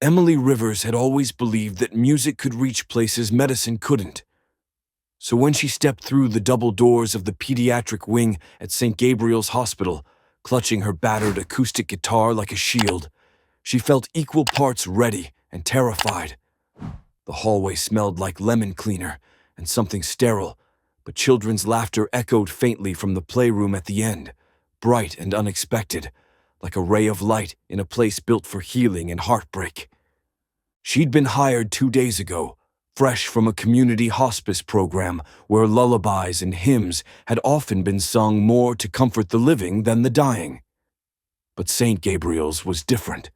Emily Rivers had always believed that music could reach places medicine couldn't. So when she stepped through the double doors of the pediatric wing at St. Gabriel's Hospital, clutching her battered acoustic guitar like a shield, she felt equal parts ready and terrified. The hallway smelled like lemon cleaner and something sterile, but children's laughter echoed faintly from the playroom at the end, bright and unexpected, like a ray of light in a place built for healing and heartbreak. She'd been hired 2 days ago, fresh from a community hospice program where lullabies and hymns had often been sung more to comfort the living than the dying. But St. Gabriel's was different.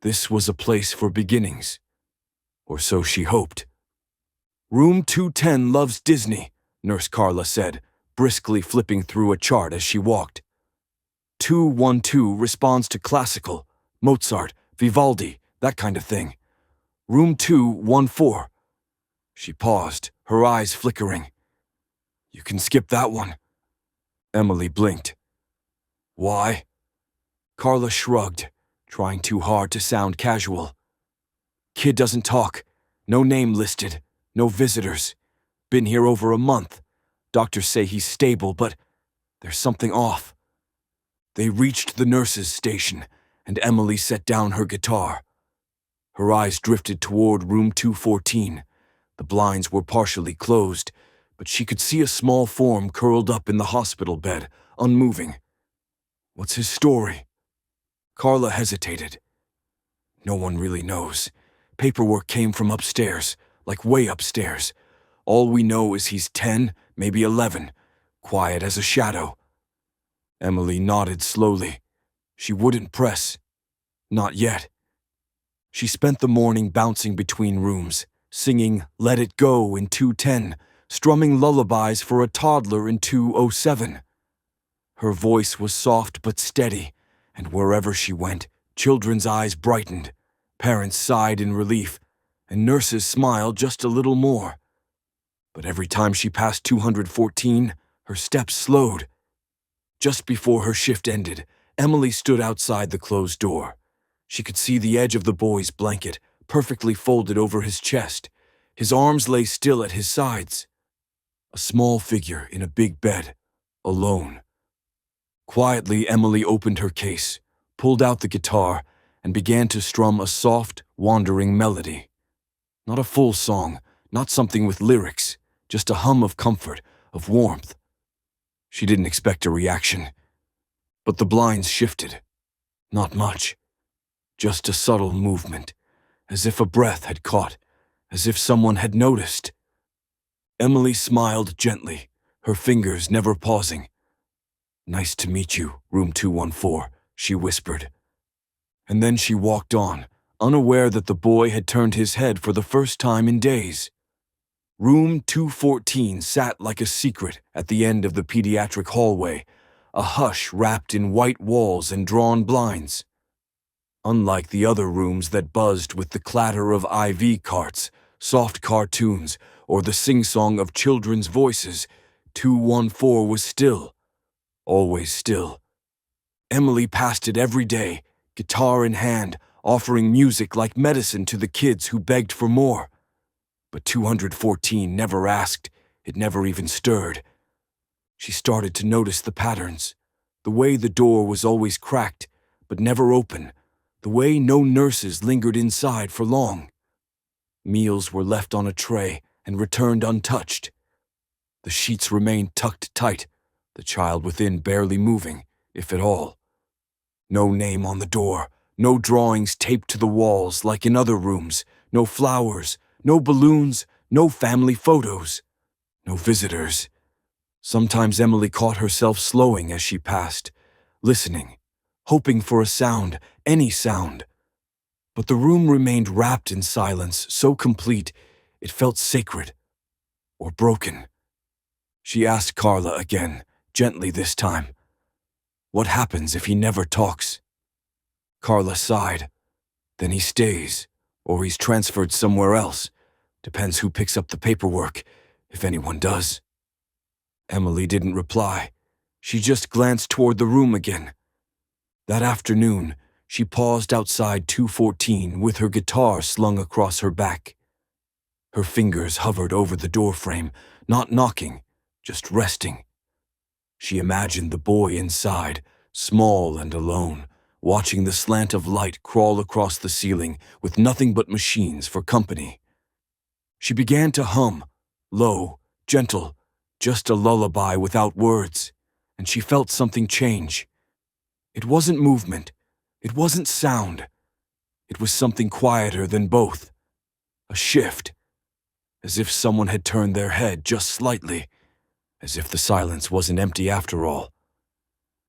This was a place for beginnings. Or so she hoped. "Room 210 loves Disney," Nurse Carla said, briskly flipping through a chart as she walked. 212 responds to classical, Mozart, Vivaldi, that kind of thing. Room 214. She paused, her eyes flickering. "You can skip that one." Emily blinked. "Why?" Carla shrugged, trying too hard to sound casual. "Kid doesn't talk. No name listed. No visitors. Been here over a month. Doctors say he's stable, but there's something off." They reached the nurse's station, and Emily set down her guitar. Her eyes drifted toward room 214. The blinds were partially closed, but she could see a small form curled up in the hospital bed, unmoving. "What's his story?" Carla hesitated. "No one really knows. Paperwork came from upstairs, like way upstairs. All we know is he's 10, maybe 11, quiet as a shadow." Emily nodded slowly. She wouldn't press. Not yet. She spent the morning bouncing between rooms, singing "Let It Go" in 210, strumming lullabies for a toddler in 207. Her voice was soft but steady, and wherever she went, children's eyes brightened, parents sighed in relief, and nurses smiled just a little more. But every time she passed 214, her steps slowed. Just before her shift ended, Emily stood outside the closed door. She could see the edge of the boy's blanket, perfectly folded over his chest. His arms lay still at his sides. A small figure in a big bed, alone. Quietly, Emily opened her case, pulled out the guitar, and began to strum a soft, wandering melody. Not a full song, not something with lyrics, just a hum of comfort, of warmth. She didn't expect a reaction. But the blinds shifted. Not much. Just a subtle movement, as if a breath had caught, as if someone had noticed. Emily smiled gently, her fingers never pausing. "Nice to meet you, room 214, she whispered. And then she walked on, unaware that the boy had turned his head for the first time in days. Room 214 sat like a secret at the end of the pediatric hallway, a hush wrapped in white walls and drawn blinds. Unlike the other rooms that buzzed with the clatter of IV carts, soft cartoons, or the sing-song of children's voices, 214 was still. Always still. Emily passed it every day, guitar in hand, offering music like medicine to the kids who begged for more. But 214 never asked, it never even stirred. She started to notice the patterns, the way the door was always cracked, but never open, the way no nurses lingered inside for long. Meals were left on a tray and returned untouched. The sheets remained tucked tight, the child within barely moving, if at all. No name on the door, no drawings taped to the walls like in other rooms, no flowers, no balloons, no family photos, no visitors. Sometimes Emily caught herself slowing as she passed, listening, hoping for a sound, any sound. But the room remained wrapped in silence, so complete, it felt sacred, or broken. She asked Carla again, gently this time, "What happens if he never talks?" Carla sighed. "Then he stays, or he's transferred somewhere else. Depends who picks up the paperwork, if anyone does." Emily didn't reply. She just glanced toward the room again. That afternoon, She paused outside 214 with her guitar slung across her back. Her fingers hovered over the doorframe, not knocking, just resting. She imagined the boy inside, small and alone, watching the slant of light crawl across the ceiling with nothing but machines for company. She began to hum, low, gentle, just a lullaby without words, and she felt something change. It wasn't movement, it wasn't sound. It was something quieter than both. A shift, as if someone had turned their head just slightly, as if the silence wasn't empty after all.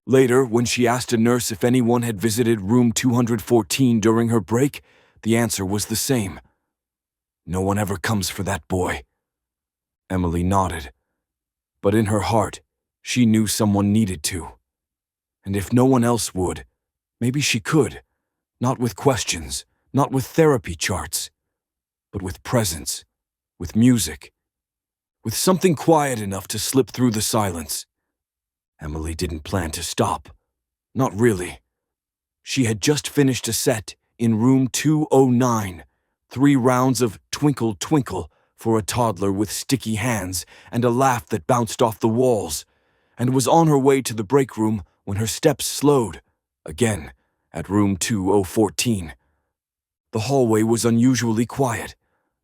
Later, when she asked a nurse if anyone had visited room 214 during her break, the answer was the same. No one ever comes for that boy. Emily nodded. But in her heart, she knew someone needed to. And if no one else would, maybe she could. Not with questions, not with therapy charts, but with presence, with music, with something quiet enough to slip through the silence. Emily didn't plan to stop. Not really. She had just finished a set in room 209, 3 rounds of Twinkle Twinkle for a toddler with sticky hands and a laugh that bounced off the walls, and was on her way to the break room when her steps slowed, again, at room 2014. The hallway was unusually quiet.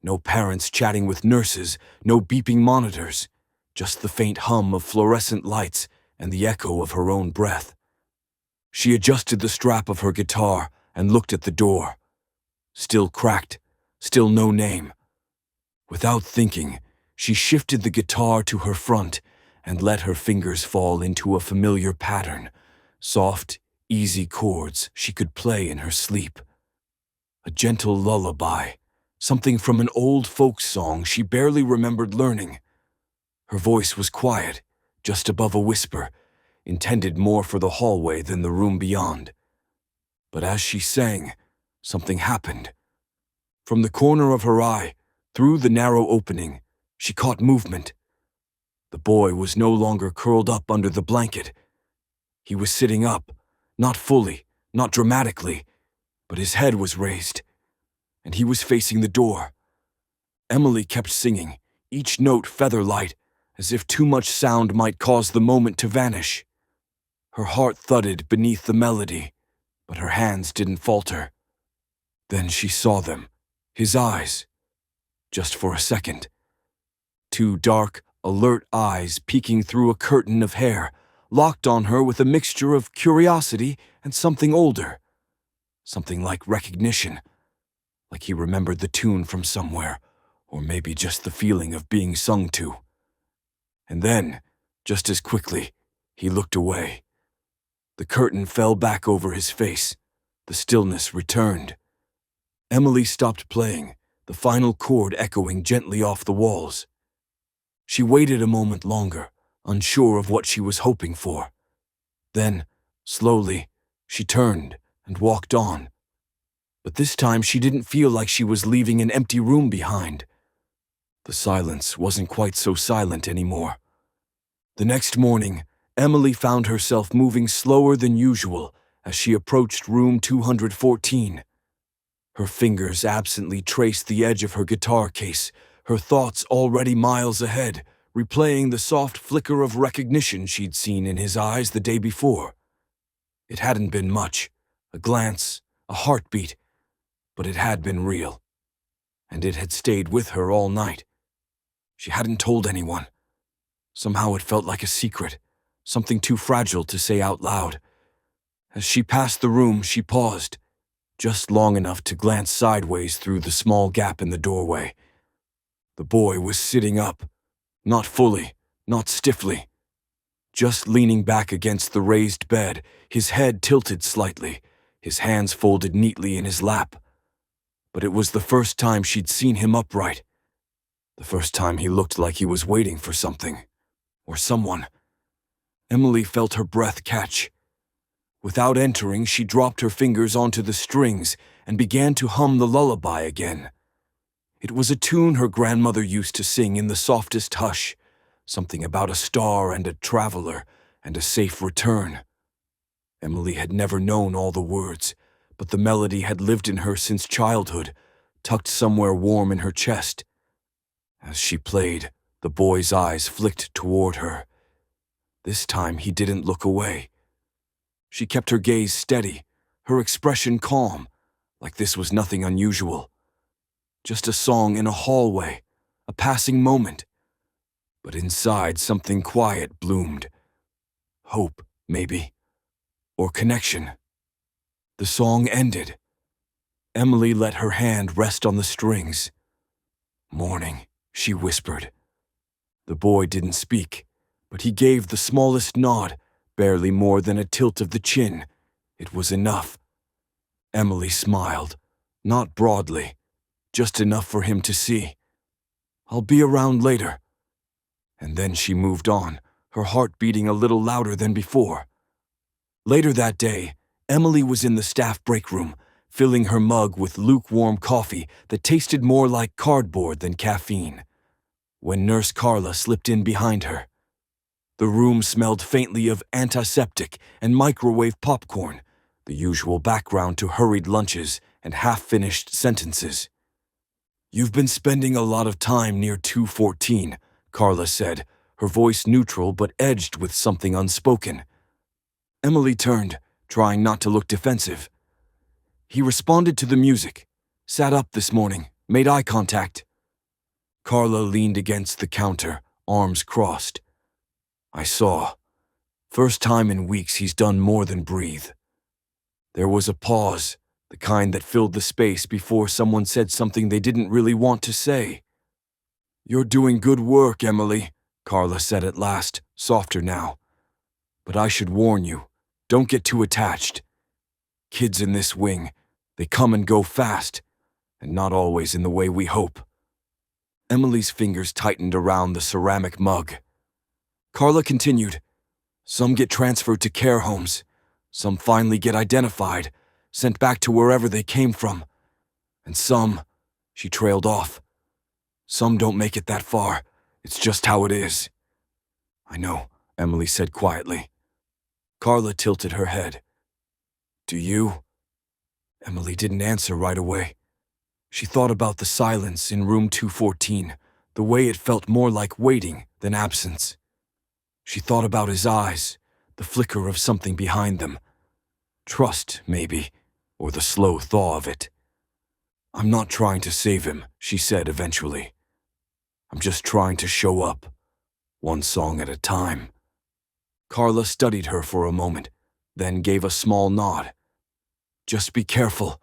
No parents chatting with nurses, no beeping monitors, just the faint hum of fluorescent lights and the echo of her own breath. She adjusted the strap of her guitar and looked at the door. Still cracked, still no name. Without thinking, she shifted the guitar to her front and let her fingers fall into a familiar pattern, soft, easy chords she could play in her sleep. A gentle lullaby, something from an old folk song she barely remembered learning. Her voice was quiet, just above a whisper, intended more for the hallway than the room beyond. But as she sang, something happened. From the corner of her eye, through the narrow opening, she caught movement. The boy was no longer curled up under the blanket. He was sitting up, not fully, not dramatically, but his head was raised, and he was facing the door. Emily kept singing, each note feather-light, as if too much sound might cause the moment to vanish. Her heart thudded beneath the melody, but her hands didn't falter. Then she saw them, his eyes, just for a second. 2 dark, alert eyes peeking through a curtain of hair, locked on her with a mixture of curiosity and something older. Something like recognition, like he remembered the tune from somewhere, or maybe just the feeling of being sung to. And then, just as quickly, he looked away. The curtain fell back over his face. The stillness returned. Emily stopped playing, the final chord echoing gently off the walls. She waited a moment longer, unsure of what she was hoping for. Then, slowly, she turned and walked on. But this time she didn't feel like she was leaving an empty room behind. The silence wasn't quite so silent anymore. The next morning, Emily found herself moving slower than usual as she approached room 214. Her fingers absently traced the edge of her guitar case, her thoughts already miles ahead, replaying the soft flicker of recognition she'd seen in his eyes the day before. It hadn't been much, a glance, a heartbeat, but it had been real. And it had stayed with her all night. She hadn't told anyone. Somehow it felt like a secret, something too fragile to say out loud. As she passed the room, she paused, just long enough to glance sideways through the small gap in the doorway. The boy was sitting up, not fully, not stiffly, just leaning back against the raised bed, his head tilted slightly, his hands folded neatly in his lap. But it was the first time she'd seen him upright, the first time he looked like he was waiting for something, or someone. Emily felt her breath catch. Without entering, she dropped her fingers onto the strings and began to hum the lullaby again. It was a tune her grandmother used to sing in the softest hush, something about a star and a traveler and a safe return. Emily had never known all the words, but the melody had lived in her since childhood, tucked somewhere warm in her chest. As she played, the boy's eyes flicked toward her. This time he didn't look away. She kept her gaze steady, her expression calm, like this was nothing unusual. Just a song in a hallway, a passing moment. But inside, something quiet bloomed. Hope, maybe. Or connection. The song ended. Emily let her hand rest on the strings. "Morning," she whispered. The boy didn't speak, but he gave the smallest nod, barely more than a tilt of the chin. It was enough. Emily smiled, not broadly, just enough for him to see. "I'll be around later." And then she moved on, her heart beating a little louder than before. Later that day, Emily was in the staff break room, filling her mug with lukewarm coffee that tasted more like cardboard than caffeine, when Nurse Carla slipped in behind her. The room smelled faintly of antiseptic and microwave popcorn, the usual background to hurried lunches and half-finished sentences. "You've been spending a lot of time near 214, Carla said, her voice neutral but edged with something unspoken. Emily turned, trying not to look defensive. "He responded to the music, sat up this morning, made eye contact." Carla leaned against the counter, arms crossed. "I saw. First time in weeks he's done more than breathe." There was a pause, the kind that filled the space before someone said something they didn't really want to say. "You're doing good work, Emily," Carla said at last, softer now. "But I should warn you, don't get too attached. Kids in this wing, they come and go fast, and not always in the way we hope." Emily's fingers tightened around the ceramic mug. Carla continued, "Some get transferred to care homes. Some finally get identified, sent back to wherever they came from. And some," she trailed off, "some don't make it that far. It's just how it is." "I know," Emily said quietly. Carla tilted her head. "Do you?" Emily didn't answer right away. She thought about the silence in room 214, the way it felt more like waiting than absence. She thought about his eyes, the flicker of something behind them. Trust, maybe, or the slow thaw of it. "I'm not trying to save him," she said eventually. "I'm just trying to show up, one song at a time." Carla studied her for a moment, then gave a small nod. "Just be careful.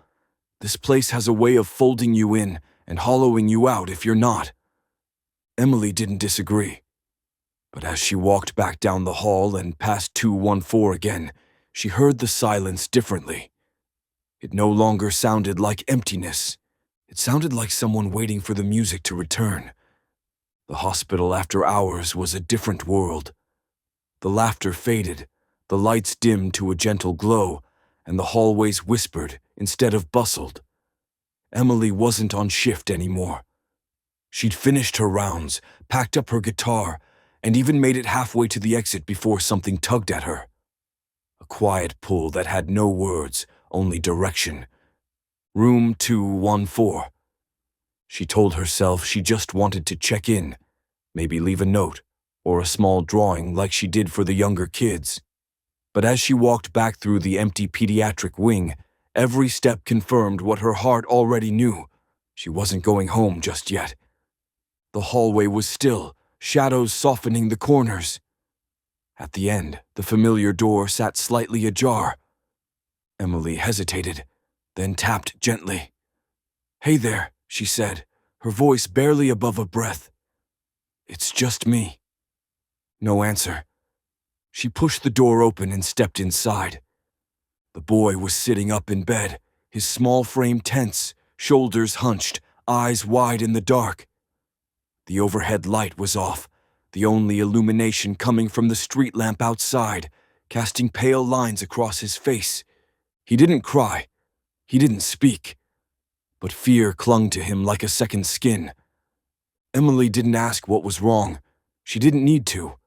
This place has a way of folding you in and hollowing you out if you're not." Emily didn't disagree. But as she walked back down the hall and past 214 again, she heard the silence differently. It no longer sounded like emptiness. It sounded like someone waiting for the music to return. The hospital after hours was a different world. The laughter faded, the lights dimmed to a gentle glow, and the hallways whispered instead of bustled. Emily wasn't on shift anymore. She'd finished her rounds, packed up her guitar, and even made it halfway to the exit before something tugged at her. A quiet pull that had no words, only direction. Room 214. She told herself she just wanted to check in, maybe leave a note, or a small drawing like she did for the younger kids. But as she walked back through the empty pediatric wing, every step confirmed what her heart already knew. She wasn't going home just yet. The hallway was still, shadows softening the corners. At the end, the familiar door sat slightly ajar. Emily hesitated, then tapped gently. "Hey there," she said, her voice barely above a breath. "It's just me." No answer. She pushed the door open and stepped inside. The boy was sitting up in bed, his small frame tense, shoulders hunched, eyes wide in the dark. The overhead light was off, the only illumination coming from the street lamp outside, casting pale lines across his face. He didn't cry. He didn't speak. But fear clung to him like a second skin. Emily didn't ask what was wrong. She didn't need to.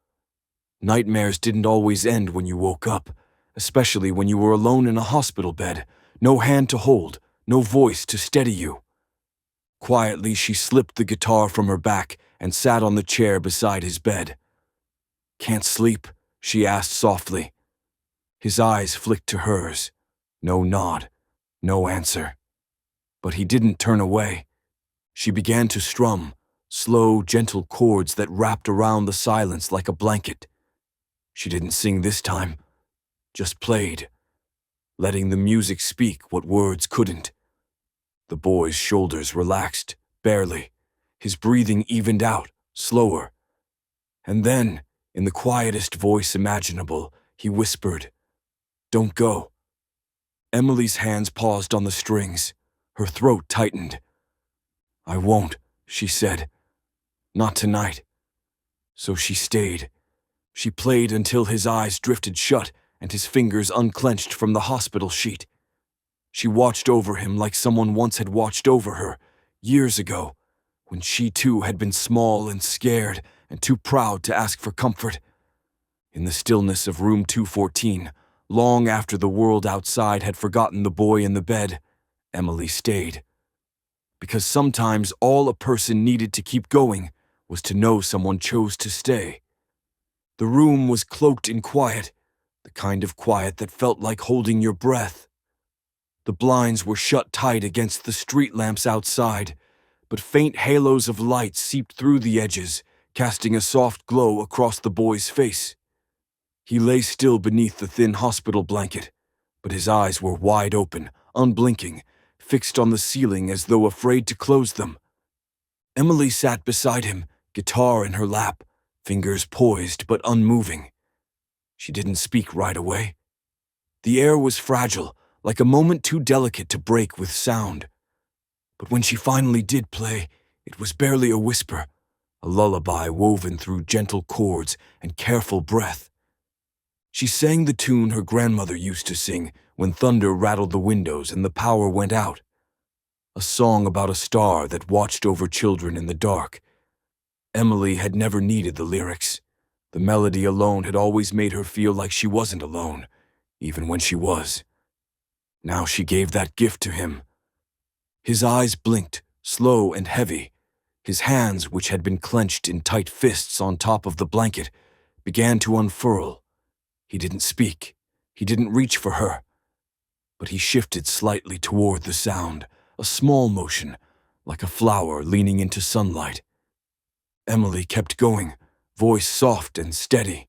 Nightmares didn't always end when you woke up, especially when you were alone in a hospital bed, no hand to hold, no voice to steady you. Quietly, she slipped the guitar from her back and sat on the chair beside his bed. "Can't sleep?" she asked softly. His eyes flicked to hers. No nod, no answer. But he didn't turn away. She began to strum, slow, gentle chords that wrapped around the silence like a blanket. She didn't sing this time, just played, letting the music speak what words couldn't. The boy's shoulders relaxed, barely. His breathing evened out, slower. And then, in the quietest voice imaginable, he whispered, "Don't go." Emily's hands paused on the strings. Her throat tightened. "I won't," she said. "Not tonight." So she stayed. She played until his eyes drifted shut and his fingers unclenched from the hospital sheet. She watched over him like someone once had watched over her, years ago, when she too had been small and scared and too proud to ask for comfort. In the stillness of room 214, long after the world outside had forgotten the boy in the bed, Emily stayed. Because sometimes all a person needed to keep going was to know someone chose to stay. The room was cloaked in quiet, the kind of quiet that felt like holding your breath. The blinds were shut tight against the street lamps outside, but faint halos of light seeped through the edges, casting a soft glow across the boy's face. He lay still beneath the thin hospital blanket, but his eyes were wide open, unblinking, fixed on the ceiling as though afraid to close them. Emily sat beside him, guitar in her lap, fingers poised but unmoving. She didn't speak right away. The air was fragile, like a moment too delicate to break with sound. But when she finally did play, it was barely a whisper, a lullaby woven through gentle chords and careful breath. She sang the tune her grandmother used to sing when thunder rattled the windows and the power went out. A song about a star that watched over children in the dark. Emily had never needed the lyrics. The melody alone had always made her feel like she wasn't alone, even when she was. Now she gave that gift to him. His eyes blinked, slow and heavy. His hands, which had been clenched in tight fists on top of the blanket, began to unfurl. He didn't speak. He didn't reach for her. But he shifted slightly toward the sound, a small motion, like a flower leaning into sunlight. Emily kept going, voice soft and steady.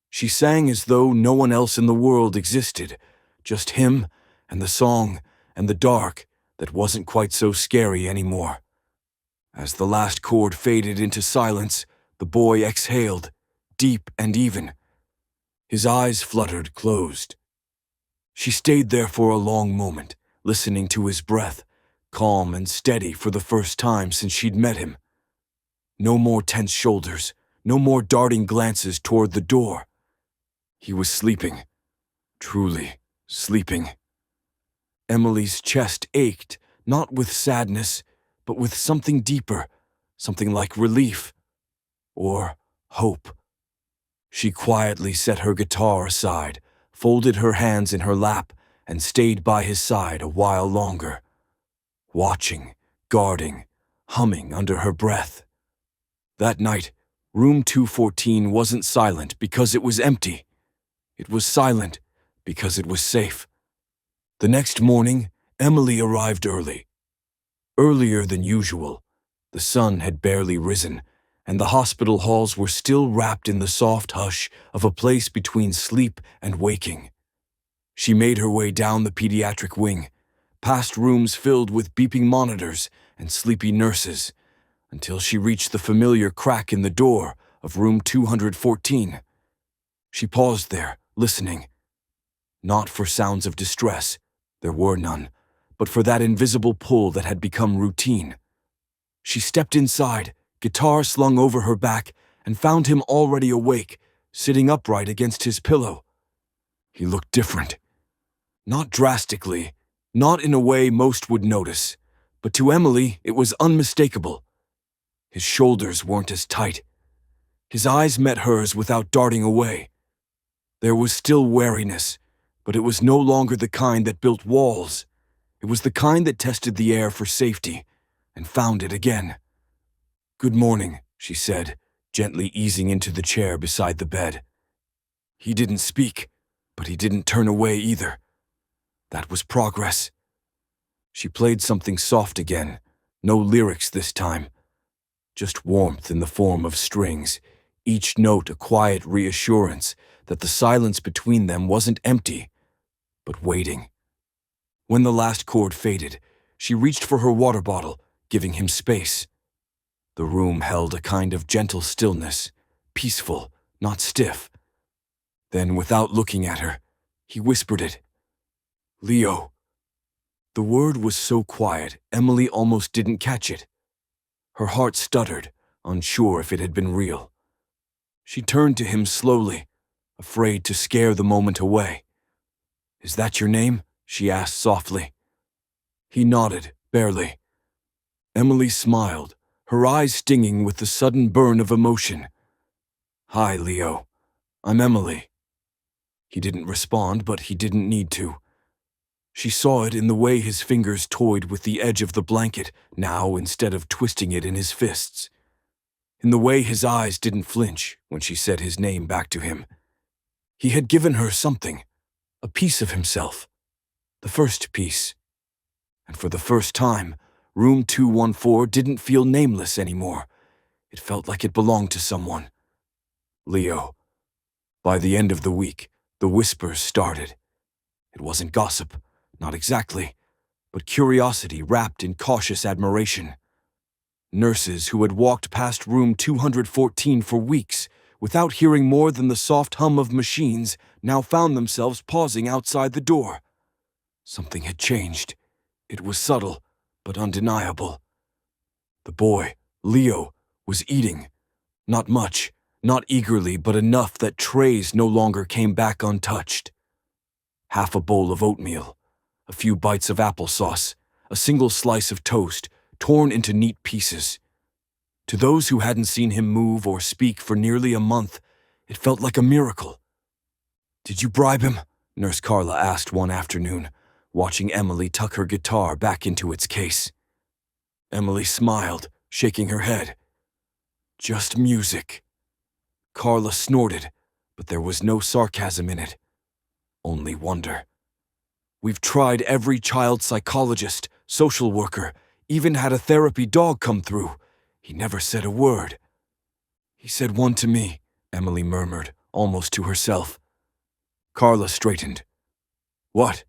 She sang as though no one else in the world existed, just him and the song and the dark that wasn't quite so scary anymore. As the last chord faded into silence, the boy exhaled, deep and even. His eyes fluttered closed. She stayed there for a long moment, listening to his breath, calm and steady for the first time since she'd met him. No more tense shoulders, no more darting glances toward the door. He was sleeping, truly sleeping. Emily's chest ached, not with sadness, but with something deeper, something like relief or hope. She quietly set her guitar aside, folded her hands in her lap, and stayed by his side a while longer, watching, guarding, humming under her breath. That night, room 214 wasn't silent because it was empty. It was silent because it was safe. The next morning, Emily arrived early. Earlier than usual. The sun had barely risen, and the hospital halls were still wrapped in the soft hush of a place between sleep and waking. She made her way down the pediatric wing, past rooms filled with beeping monitors and sleepy nurses, until she reached the familiar crack in the door of room 214. She paused there, listening. Not for sounds of distress, there were none, but for that invisible pull that had become routine. She stepped inside, guitar slung over her back, and found him already awake, sitting upright against his pillow. He looked different. Not drastically, not in a way most would notice, but to Emily it was unmistakable. His shoulders weren't as tight. His eyes met hers without darting away. There was still wariness, But it was no longer the kind that built walls. It was the kind that tested the air for safety, and found it again. "Good morning," she said, gently easing into the chair beside the bed. He didn't speak, but he didn't turn away either. That was progress. She played something soft again, no lyrics this time. Just warmth in the form of strings, each note a quiet reassurance that the silence between them wasn't empty, but waiting. When the last chord faded, she reached for her water bottle, giving him space. The room held a kind of gentle stillness, peaceful, not stiff. Then, without looking at her, he whispered it. "Leo." The word was so quiet, Emily almost didn't catch it. Her heart stuttered, unsure if it had been real. She turned to him slowly, afraid to scare the moment away. "Is that your name?" she asked softly. He nodded, barely. Emily smiled, her eyes stinging with the sudden burn of emotion. "Hi, Leo. I'm Emily." He didn't respond, but he didn't need to. She saw it in the way his fingers toyed with the edge of the blanket now instead of twisting it in his fists. In the way his eyes didn't flinch when she said his name back to him. He had given her something, a piece of himself, the first piece. And for the first time, room 214 didn't feel nameless anymore. It felt like it belonged to someone. Leo. By the end of the week, the whispers started. It wasn't gossip, not exactly, but curiosity wrapped in cautious admiration. Nurses who had walked past room 214 for weeks without hearing more than the soft hum of machines now found themselves pausing outside the door. Something had changed. It was subtle, but undeniable. The boy, Leo, was eating. Not much, not eagerly, but enough that trays no longer came back untouched. Half a bowl of oatmeal, a few bites of applesauce, a single slice of toast, torn into neat pieces. To those who hadn't seen him move or speak for nearly a month, it felt like a miracle. "Did you bribe him?" Nurse Carla asked one afternoon, watching Emily tuck her guitar back into its case. Emily smiled, shaking her head. "Just music." Carla snorted, but there was no sarcasm in it, only wonder. "We've tried every child psychologist, social worker, even had a therapy dog come through. He never said a word." "He said one to me," Emily murmured, almost to herself. Carla straightened. "What?"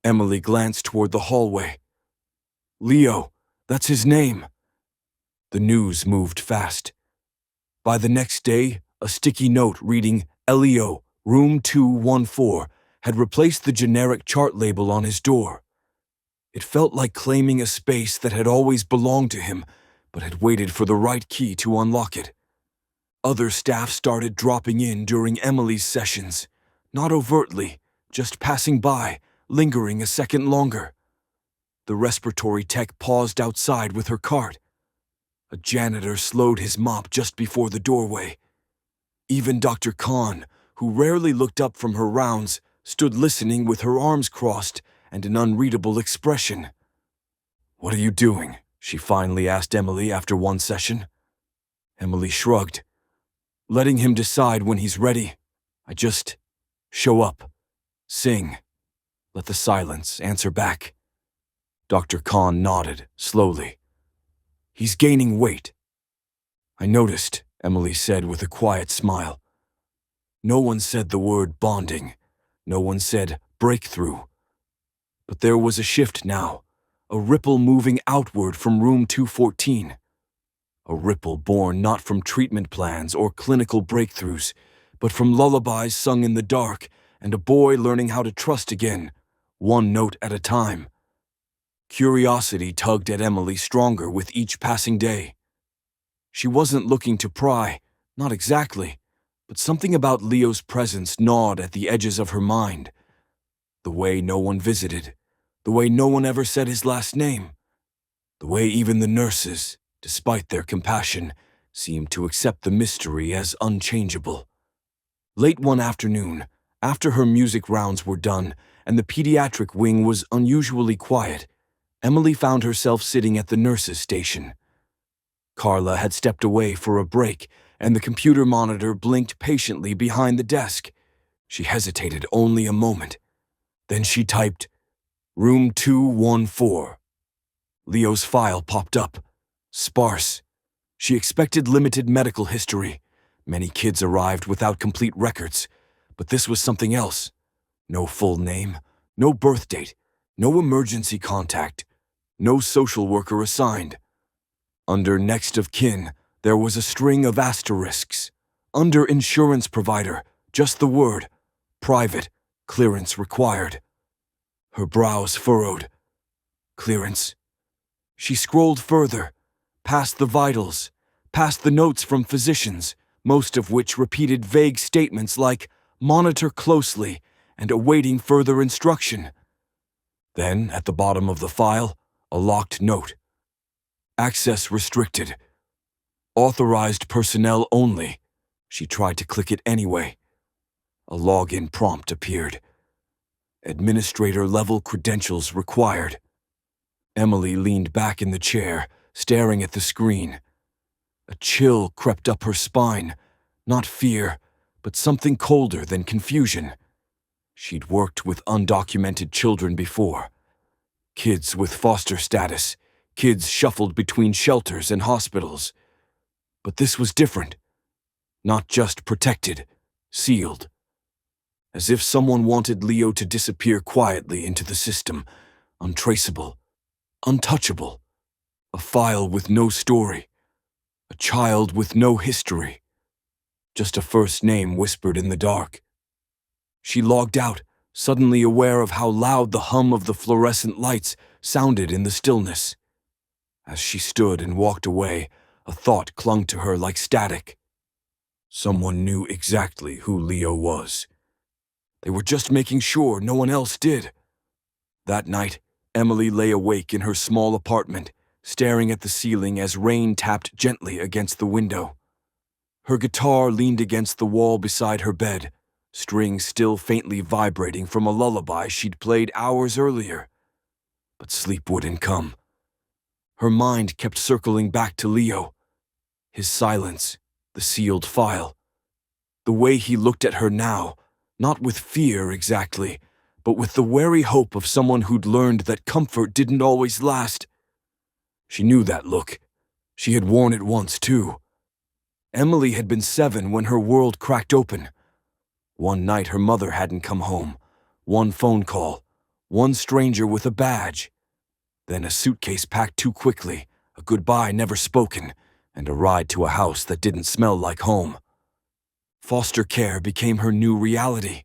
Emily glanced toward the hallway. "Leo, that's his name." The news moved fast. By the next day, a sticky note reading "Leo, room 214" had replaced the generic chart label on his door. It felt like claiming a space that had always belonged to him, but had waited for the right key to unlock it. Other staff started dropping in during Emily's sessions, not overtly, just passing by, lingering a second longer. The respiratory tech paused outside with her cart. A janitor slowed his mop just before the doorway. Even Dr. Khan, who rarely looked up from her rounds, stood listening with her arms crossed and an unreadable expression. "What are you doing?" she finally asked Emily after one session. Emily shrugged. "Letting him decide when he's ready. I just show up, sing, let the silence answer back." Dr. Khan nodded, slowly. "He's gaining weight." "I noticed," Emily said with a quiet smile. No one said the word bonding. No one said breakthrough. But there was a shift now, a ripple moving outward from room 214. A ripple born not from treatment plans or clinical breakthroughs, but from lullabies sung in the dark and a boy learning how to trust again, one note at a time. Curiosity tugged at Emily stronger with each passing day. She wasn't looking to pry, not exactly, but something about Leo's presence gnawed at the edges of her mind. The way no one visited, the way no one ever said his last name, the way even the nurses, despite their compassion, seemed to accept the mystery as unchangeable. Late one afternoon, After her music rounds were done and the pediatric wing was unusually quiet, Emily found herself sitting at the nurse's station. Carla had stepped away for a break, and the computer monitor blinked patiently behind the desk. She hesitated only a moment. Then she typed, "Room 214. Leo's file popped up. Sparse. She expected limited medical history. Many kids arrived without complete records, but this was something else. No full name, no birth date, no emergency contact, no social worker assigned. Under next of kin, there was a string of asterisks. Under insurance provider, just the word, private, clearance required. Her brows furrowed. Clearance. She scrolled further, past the vitals, past the notes from physicians, most of which repeated vague statements like, monitor closely, and awaiting further instruction. Then, at the bottom of the file, a locked note. Access restricted. Authorized personnel only. She tried to click it anyway. A login prompt appeared. Administrator-level credentials required. Emily leaned back in the chair, staring at the screen. A chill crept up her spine, not fear, but something colder than confusion. She'd worked with undocumented children before. Kids with foster status, kids shuffled between shelters and hospitals. But this was different. Not just protected, sealed. As if someone wanted Leo to disappear quietly into the system, untraceable, untouchable. A file with no story. A child with no history. Just a first name whispered in the dark. She logged out, suddenly aware of how loud the hum of the fluorescent lights sounded in the stillness. As she stood and walked away, a thought clung to her like static. Someone knew exactly who Leo was. They were just making sure no one else did. That night, Emily lay awake in her small apartment, staring at the ceiling as rain tapped gently against the window. Her guitar leaned against the wall beside her bed, strings still faintly vibrating from a lullaby she'd played hours earlier. But sleep wouldn't come. Her mind kept circling back to Leo. His silence, the sealed file. The way he looked at her now, not with fear exactly, but with the wary hope of someone who'd learned that comfort didn't always last. She knew that look. She had worn it once, too. Emily had been 7 when her world cracked open. One night her mother hadn't come home. One phone call. One stranger with a badge. Then a suitcase packed too quickly, a goodbye never spoken, and a ride to a house that didn't smell like home. Foster care became her new reality.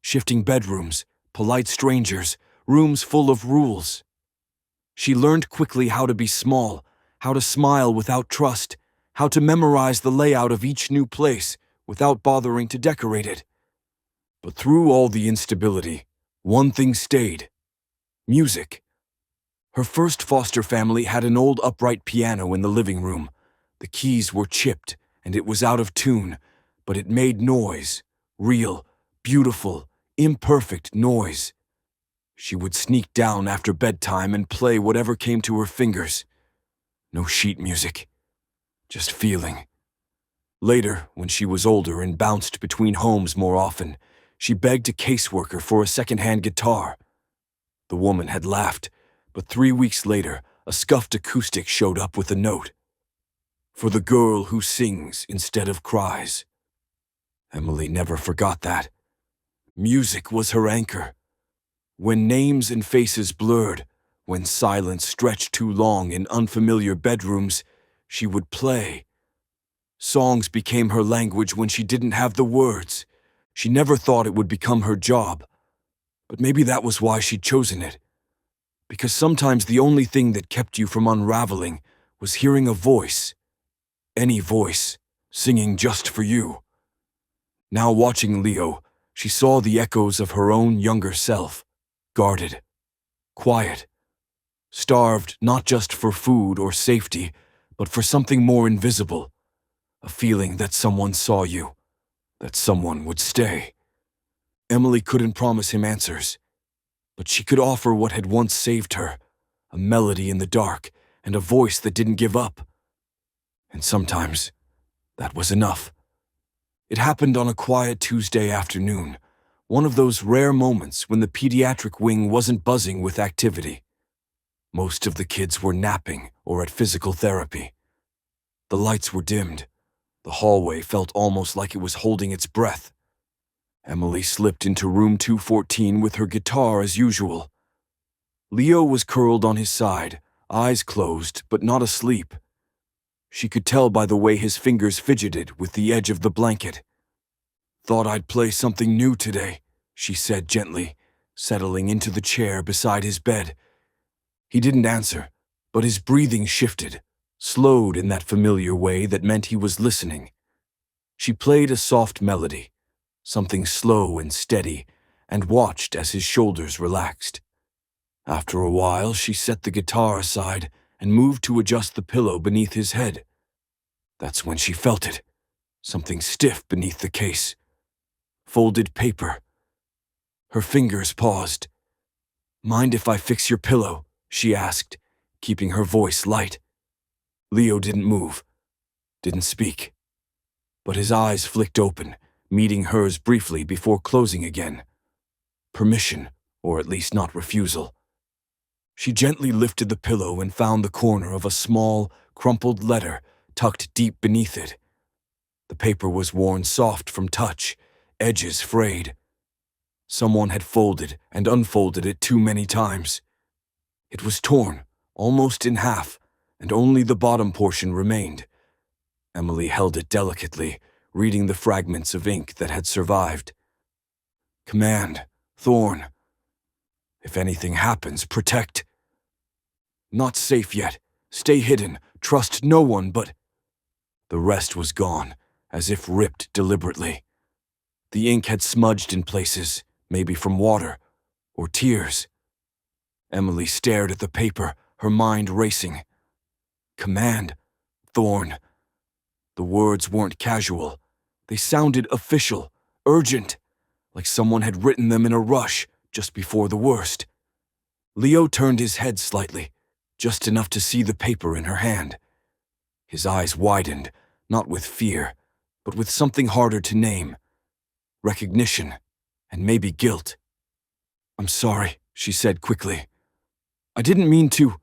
Shifting bedrooms, polite strangers, rooms full of rules. She learned quickly how to be small, how to smile without trust, how to memorize the layout of each new place without bothering to decorate it. But through all the instability, one thing stayed: music. Her first foster family had an old upright piano in the living room. The keys were chipped, and it was out of tune, but it made noise, real, beautiful, imperfect noise. She would sneak down after bedtime and play whatever came to her fingers. No sheet music, just feeling. Later, when she was older and bounced between homes more often, she begged a caseworker for a second-hand guitar. The woman had laughed, but 3 weeks later, a scuffed acoustic showed up with a note. For the girl who sings instead of cries. Emily never forgot that. Music was her anchor. When names and faces blurred, when silence stretched too long in unfamiliar bedrooms, she would play. Songs became her language when she didn't have the words. She never thought it would become her job. But maybe that was why she'd chosen it. Because sometimes the only thing that kept you from unraveling was hearing a voice. Any voice, singing just for you. Now watching Leo, she saw the echoes of her own younger self. Guarded, quiet, starved not just for food or safety, but for something more invisible, a feeling that someone saw you, that someone would stay. Emily couldn't promise him answers, but she could offer what had once saved her, a melody in the dark and a voice that didn't give up. And sometimes, that was enough. It happened on a quiet Tuesday afternoon, one of those rare moments when the pediatric wing wasn't buzzing with activity. Most of the kids were napping or at physical therapy. The lights were dimmed. The hallway felt almost like it was holding its breath. Emily slipped into room 214 with her guitar as usual. Leo was curled on his side, eyes closed but not asleep. She could tell by the way his fingers fidgeted with the edge of the blanket. "Thought I'd play something new today," she said gently, settling into the chair beside his bed. He didn't answer, but his breathing shifted, slowed in that familiar way that meant he was listening. She played a soft melody, something slow and steady, and watched as his shoulders relaxed. After a while, she set the guitar aside and moved to adjust the pillow beneath his head. That's when she felt it, something stiff beneath the case. Folded paper. Her fingers paused. "Mind if I fix your pillow?" she asked, keeping her voice light. Leo didn't move, didn't speak, but his eyes flicked open, meeting hers briefly before closing again. Permission, or at least not refusal. She gently lifted the pillow and found the corner of a small, crumpled letter tucked deep beneath it. The paper was worn soft from touch, edges frayed. Someone had folded and unfolded it too many times. It was torn, almost in half, and only the bottom portion remained. Emily held it delicately, reading the fragments of ink that had survived. "Command, Thorn. If anything happens, protect. Not safe yet. Stay hidden. Trust no one but—" The rest was gone, as if ripped deliberately. The ink had smudged in places, maybe from water or tears. Emily stared at the paper, her mind racing. Command, Thorn. The words weren't casual. They sounded official, urgent, like someone had written them in a rush just before the worst. Leo turned his head slightly, just enough to see the paper in her hand. His eyes widened, not with fear, but with something harder to name. Recognition, and maybe guilt. "I'm sorry," she said quickly. "I didn't mean to."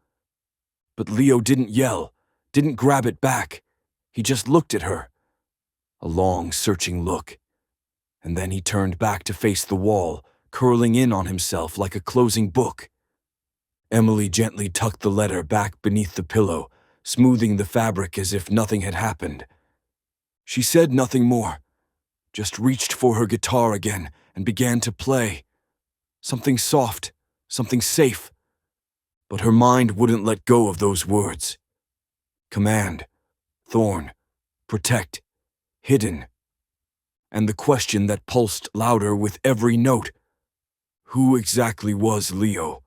But Leo didn't yell, didn't grab it back. He just looked at her. A long, searching look. And then he turned back to face the wall, curling in on himself like a closing book. Emily gently tucked the letter back beneath the pillow, smoothing the fabric as if nothing had happened. She said nothing more, just reached for her guitar again and began to play. Something soft, something safe. But her mind wouldn't let go of those words. Command, Thorn, protect, hidden. And the question that pulsed louder with every note. Who exactly was Leo?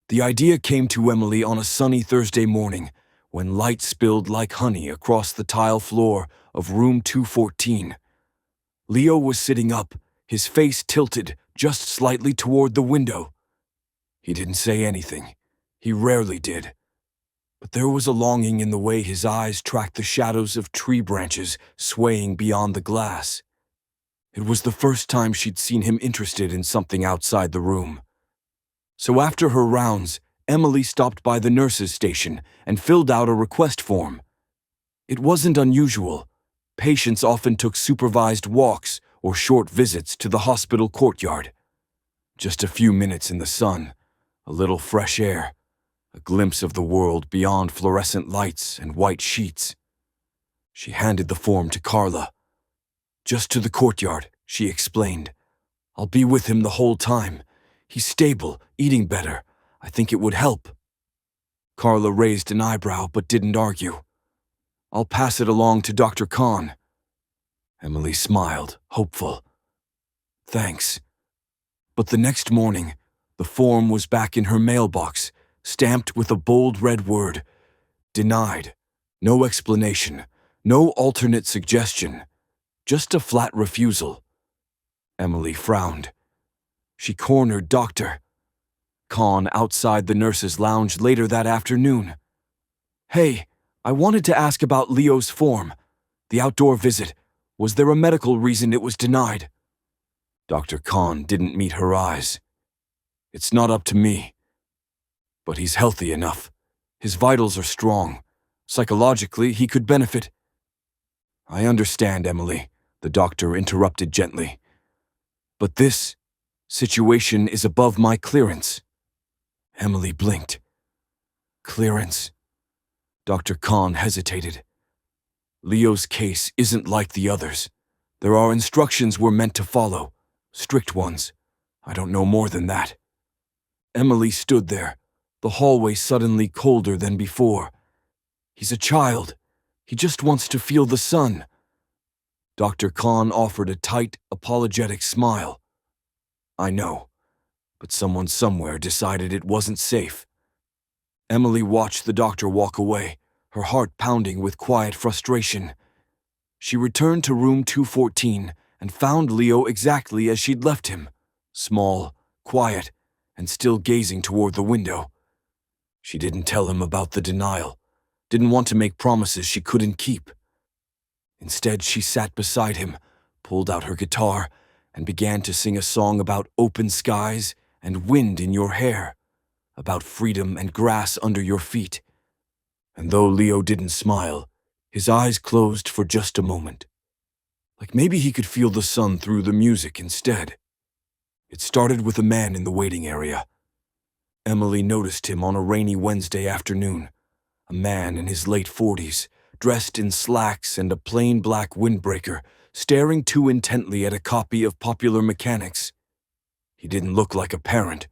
The idea came to Emily on a sunny Thursday morning when light spilled like honey across the tile floor of room 214. Leo was sitting up, his face tilted just slightly toward the window. He didn't say anything. He rarely did. But there was a longing in the way his eyes tracked the shadows of tree branches swaying beyond the glass. It was the first time she'd seen him interested in something outside the room. So after her rounds, Emily stopped by the nurse's station and filled out a request form. It wasn't unusual. Patients often took supervised walks or short visits to the hospital courtyard. Just a few minutes in the sun, a little fresh air, a glimpse of the world beyond fluorescent lights and white sheets. She handed the form to Carla. "Just to the courtyard," she explained. "I'll be with him the whole time. He's stable, eating better. I think it would help." Carla raised an eyebrow but didn't argue. "I'll pass it along to Dr. Khan." Emily smiled, hopeful. "Thanks." But the next morning, the form was back in her mailbox, stamped with a bold red word. Denied. No explanation. No alternate suggestion. Just a flat refusal. Emily frowned. She cornered Dr. Khan outside the nurse's lounge later that afternoon. "Hey, I wanted to ask about Leo's form. The outdoor visit. Was there a medical reason it was denied?" Dr. Khan didn't meet her eyes. "It's not up to me. But he's healthy enough. His vitals are strong. Psychologically, he could benefit." "I understand, Emily," the doctor interrupted gently. "But this situation is above my clearance." Emily blinked. "Clearance?" Dr. Khan hesitated. "Leo's case isn't like the others. There are instructions we're meant to follow, strict ones. I don't know more than that." Emily stood there, the hallway suddenly colder than before. "He's a child. He just wants to feel the sun." Dr. Khan offered a tight, apologetic smile. "I know, but someone somewhere decided it wasn't safe." Emily watched the doctor walk away, her heart pounding with quiet frustration. She returned to room 214 and found Leo exactly as she'd left him, small, quiet, and still gazing toward the window. She didn't tell him about the denial, didn't want to make promises she couldn't keep. Instead, she sat beside him, pulled out her guitar, and began to sing a song about open skies and wind in your hair, about freedom and grass under your feet. And though Leo didn't smile, his eyes closed for just a moment. Like maybe he could feel the sun through the music instead. It started with a man in the waiting area. Emily noticed him on a rainy Wednesday afternoon, a man in his late 40s, dressed in slacks and a plain black windbreaker, staring too intently at a copy of Popular Mechanics. He didn't look like a parent.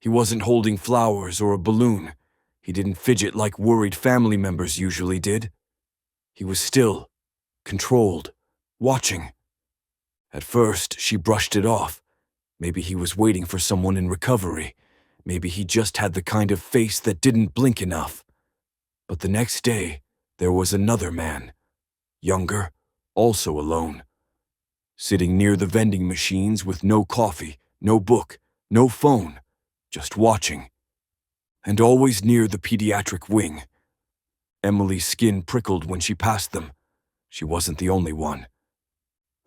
He wasn't holding flowers or a balloon. He didn't fidget like worried family members usually did. He was still, controlled, watching. At first, she brushed it off. Maybe he was waiting for someone in recovery. Maybe he just had the kind of face that didn't blink enough. But the next day, there was another man, younger, also alone, sitting near the vending machines with no coffee, no book, no phone, just watching. And always near the pediatric wing. Emily's skin prickled when she passed them. She wasn't the only one.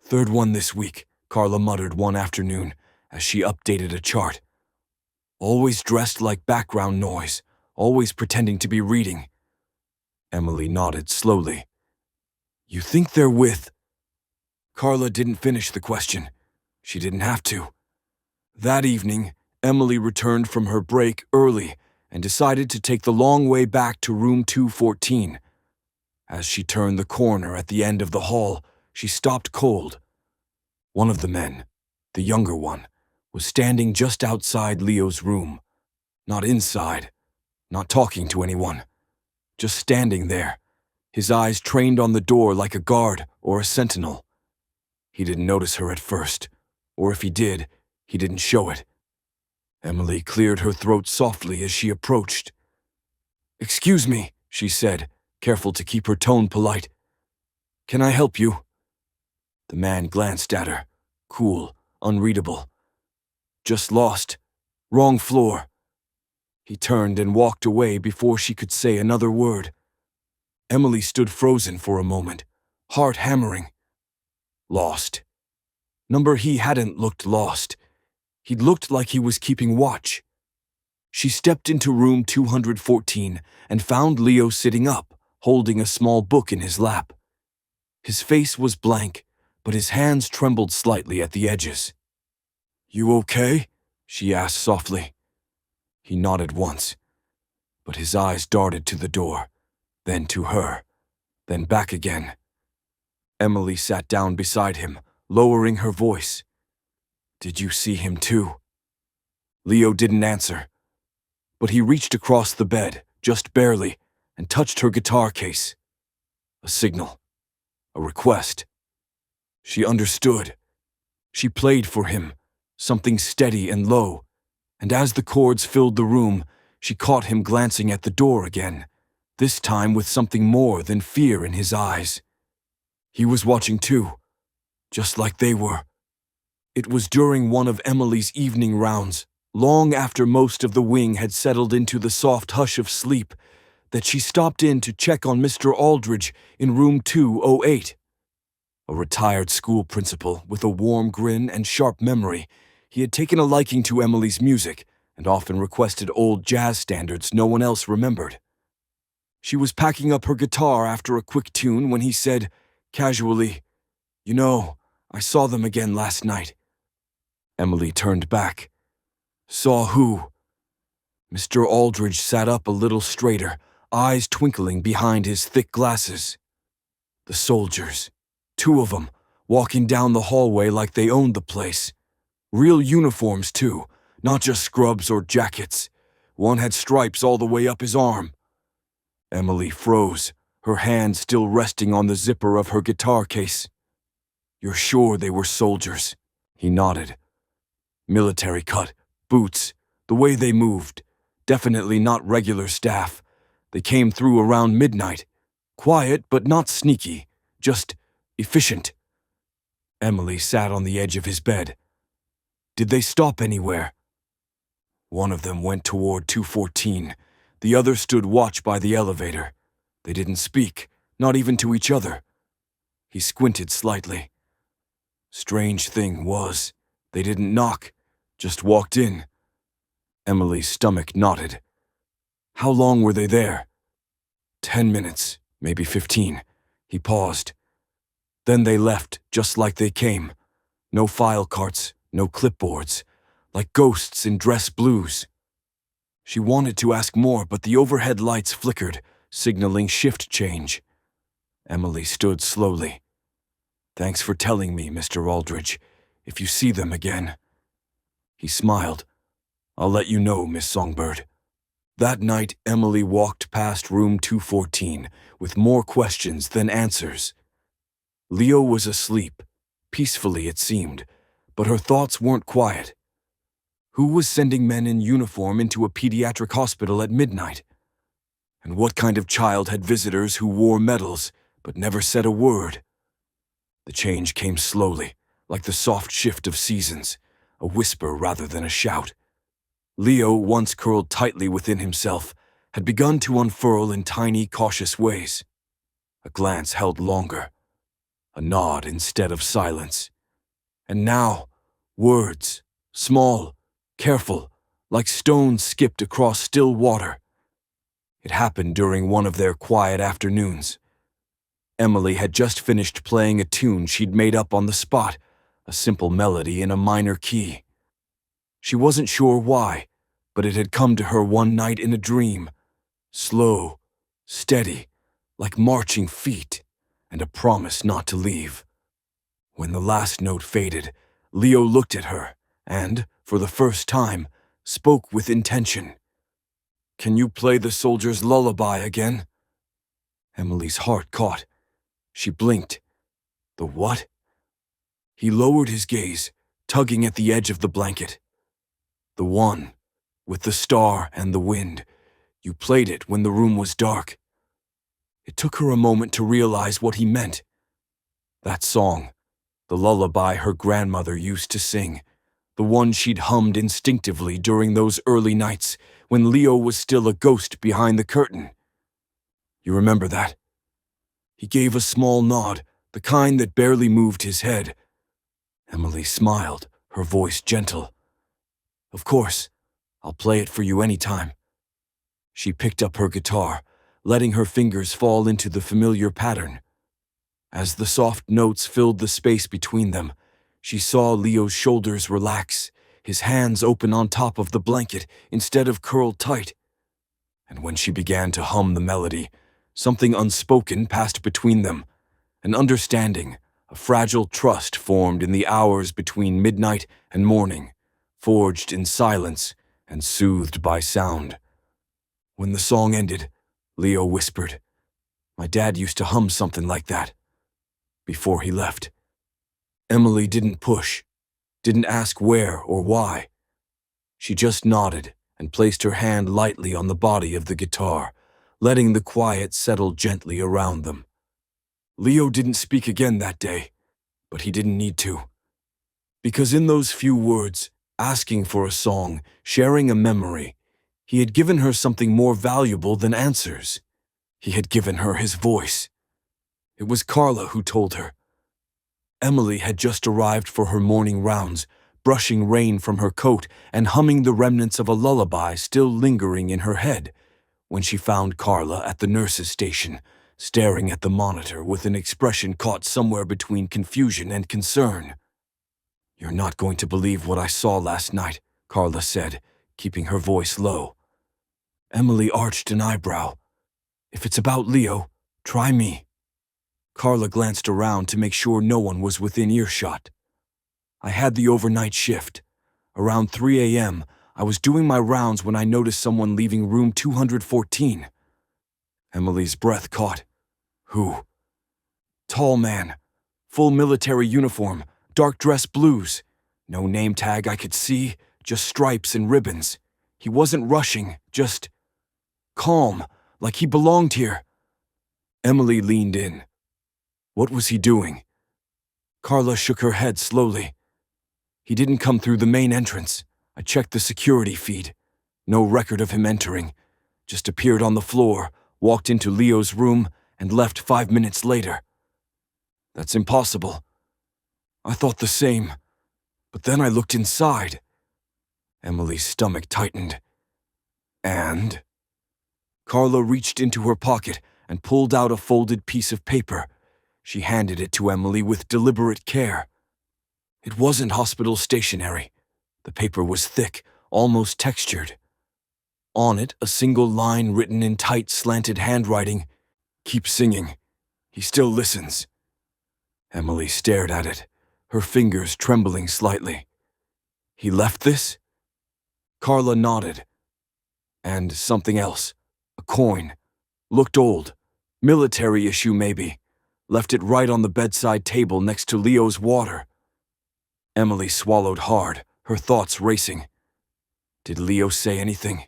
"Third one this week," Carla muttered one afternoon as she updated a chart. "Always dressed like background noise, always pretending to be reading." Emily nodded slowly. "You think they're with—" Carla didn't finish the question. She didn't have to. That evening, Emily returned from her break early and decided to take the long way back to room 214. As she turned the corner at the end of the hall, she stopped cold. One of the men, the younger one, was standing just outside Leo's room. Not inside, not talking to anyone. Just standing there, his eyes trained on the door like a guard or a sentinel. He didn't notice her at first, or if he did, he didn't show it. Emily cleared her throat softly as she approached. "Excuse me," she said, careful to keep her tone polite. "Can I help you?" The man glanced at her, cool, unreadable. "Just lost. Wrong floor." He turned and walked away before she could say another word. Emily stood frozen for a moment, heart hammering. Lost. Number he hadn't looked lost. He'd looked like he was keeping watch. She stepped into room 214 and found Leo sitting up, holding a small book in his lap. His face was blank, but his hands trembled slightly at the edges. "You okay?" she asked softly. He nodded once, but his eyes darted to the door, then to her, then back again. Emily sat down beside him, lowering her voice. "Did you see him too?" Leo didn't answer, but he reached across the bed, just barely, and touched her guitar case. A signal. A request. She understood. She played for him, something steady and low, and as the chords filled the room, she caught him glancing at the door again, this time with something more than fear in his eyes. He was watching too, just like they were. It was during one of Emily's evening rounds, long after most of the wing had settled into the soft hush of sleep, that she stopped in to check on Mr. Aldridge in room 208. A retired school principal with a warm grin and sharp memory, he had taken a liking to Emily's music and often requested old jazz standards no one else remembered. She was packing up her guitar after a quick tune when he said, casually, "You know, I saw them again last night." Emily turned back. "Saw who?" Mr. Aldridge sat up a little straighter, eyes twinkling behind his thick glasses. "The soldiers. 2 of them, walking down the hallway like they owned the place. Real uniforms, too, not just scrubs or jackets. One had stripes all the way up his arm." Emily froze, her hand still resting on the zipper of her guitar case. "You're sure they were soldiers?" He nodded. "Military cut, boots, the way they moved. Definitely not regular staff. They came through around midnight. Quiet but not sneaky, just efficient." Emily sat on the edge of his bed. "Did they stop anywhere?" "One of them went toward 214. The other stood watch by the elevator. They didn't speak, not even to each other." He squinted slightly. "Strange thing was, they didn't knock, just walked in." Emily's stomach knotted. "How long were they there?" 10 minutes, maybe 15. He paused. "Then they left, just like they came. No file carts, no clipboards, like ghosts in dress blues." She wanted to ask more, but the overhead lights flickered, signaling shift change. Emily stood slowly. "Thanks for telling me, Mr. Aldridge. If you see them again." He smiled. "I'll let you know, Miss Songbird." That night, Emily walked past room 214 with more questions than answers. Leo was asleep, peacefully it seemed, but her thoughts weren't quiet. Who was sending men in uniform into a pediatric hospital at midnight? And what kind of child had visitors who wore medals but never said a word? The change came slowly, like the soft shift of seasons, a whisper rather than a shout. Leo, once curled tightly within himself, had begun to unfurl in tiny, cautious ways. A glance held longer, a nod instead of silence. And now, words, small, careful, like stones skipped across still water. It happened during one of their quiet afternoons. Emily had just finished playing a tune she'd made up on the spot, a simple melody in a minor key. She wasn't sure why, but it had come to her one night in a dream. Slow, steady, like marching feet, and a promise not to leave. When the last note faded, Leo looked at her and, for the first time, spoke with intention. "Can you play the soldier's lullaby again?" Emily's heart caught. She blinked. "The what?" He lowered his gaze, tugging at the edge of the blanket. "The one, with the star and the wind. You played it when the room was dark." It took her a moment to realize what he meant. That song, the lullaby her grandmother used to sing, the one she'd hummed instinctively during those early nights when Leo was still a ghost behind the curtain. "You remember that?" He gave a small nod, the kind that barely moved his head. Emily smiled, her voice gentle. "Of course, I'll play it for you anytime." She picked up her guitar, letting her fingers fall into the familiar pattern. As the soft notes filled the space between them, she saw Leo's shoulders relax, his hands open on top of the blanket instead of curled tight. And when she began to hum the melody, something unspoken passed between them. An understanding, a fragile trust formed in the hours between midnight and morning, forged in silence and soothed by sound. When the song ended, Leo whispered, "My dad used to hum something like that," before he left. Emily didn't push, didn't ask where or why. She just nodded and placed her hand lightly on the body of the guitar, letting the quiet settle gently around them. Leo didn't speak again that day, but he didn't need to. Because in those few words, asking for a song, sharing a memory, he had given her something more valuable than answers. He had given her his voice. It was Carla who told her. Emily had just arrived for her morning rounds, brushing rain from her coat and humming the remnants of a lullaby still lingering in her head, when she found Carla at the nurse's station, staring at the monitor with an expression caught somewhere between confusion and concern. "You're not going to believe what I saw last night," Carla said, keeping her voice low. Emily arched an eyebrow. "If it's about Leo, try me." Carla glanced around to make sure no one was within earshot. "I had the overnight shift. Around 3 a.m., I was doing my rounds when I noticed someone leaving room 214. Emily's breath caught. "Who?" "Tall man. Full military uniform, dark dress blues. No name tag I could see, just stripes and ribbons. He wasn't rushing, just calm, like he belonged here." Emily leaned in. "What was he doing?" Carla shook her head slowly. "He didn't come through the main entrance. I checked the security feed. No record of him entering. Just appeared on the floor, walked into Leo's room, and left 5 minutes later." "That's impossible." "I thought the same. But then I looked inside." Emily's stomach tightened. "And?" Carla reached into her pocket and pulled out a folded piece of paper. She handed it to Emily with deliberate care. It wasn't hospital stationery. The paper was thick, almost textured. On it, a single line written in tight, slanted handwriting. "Keep singing. He still listens." Emily stared at it, her fingers trembling slightly. "He left this?" Carla nodded. "And something else. A coin. Looked old. Military issue, maybe. Left it right on the bedside table next to Leo's water." Emily swallowed hard, her thoughts racing. Did Leo say anything?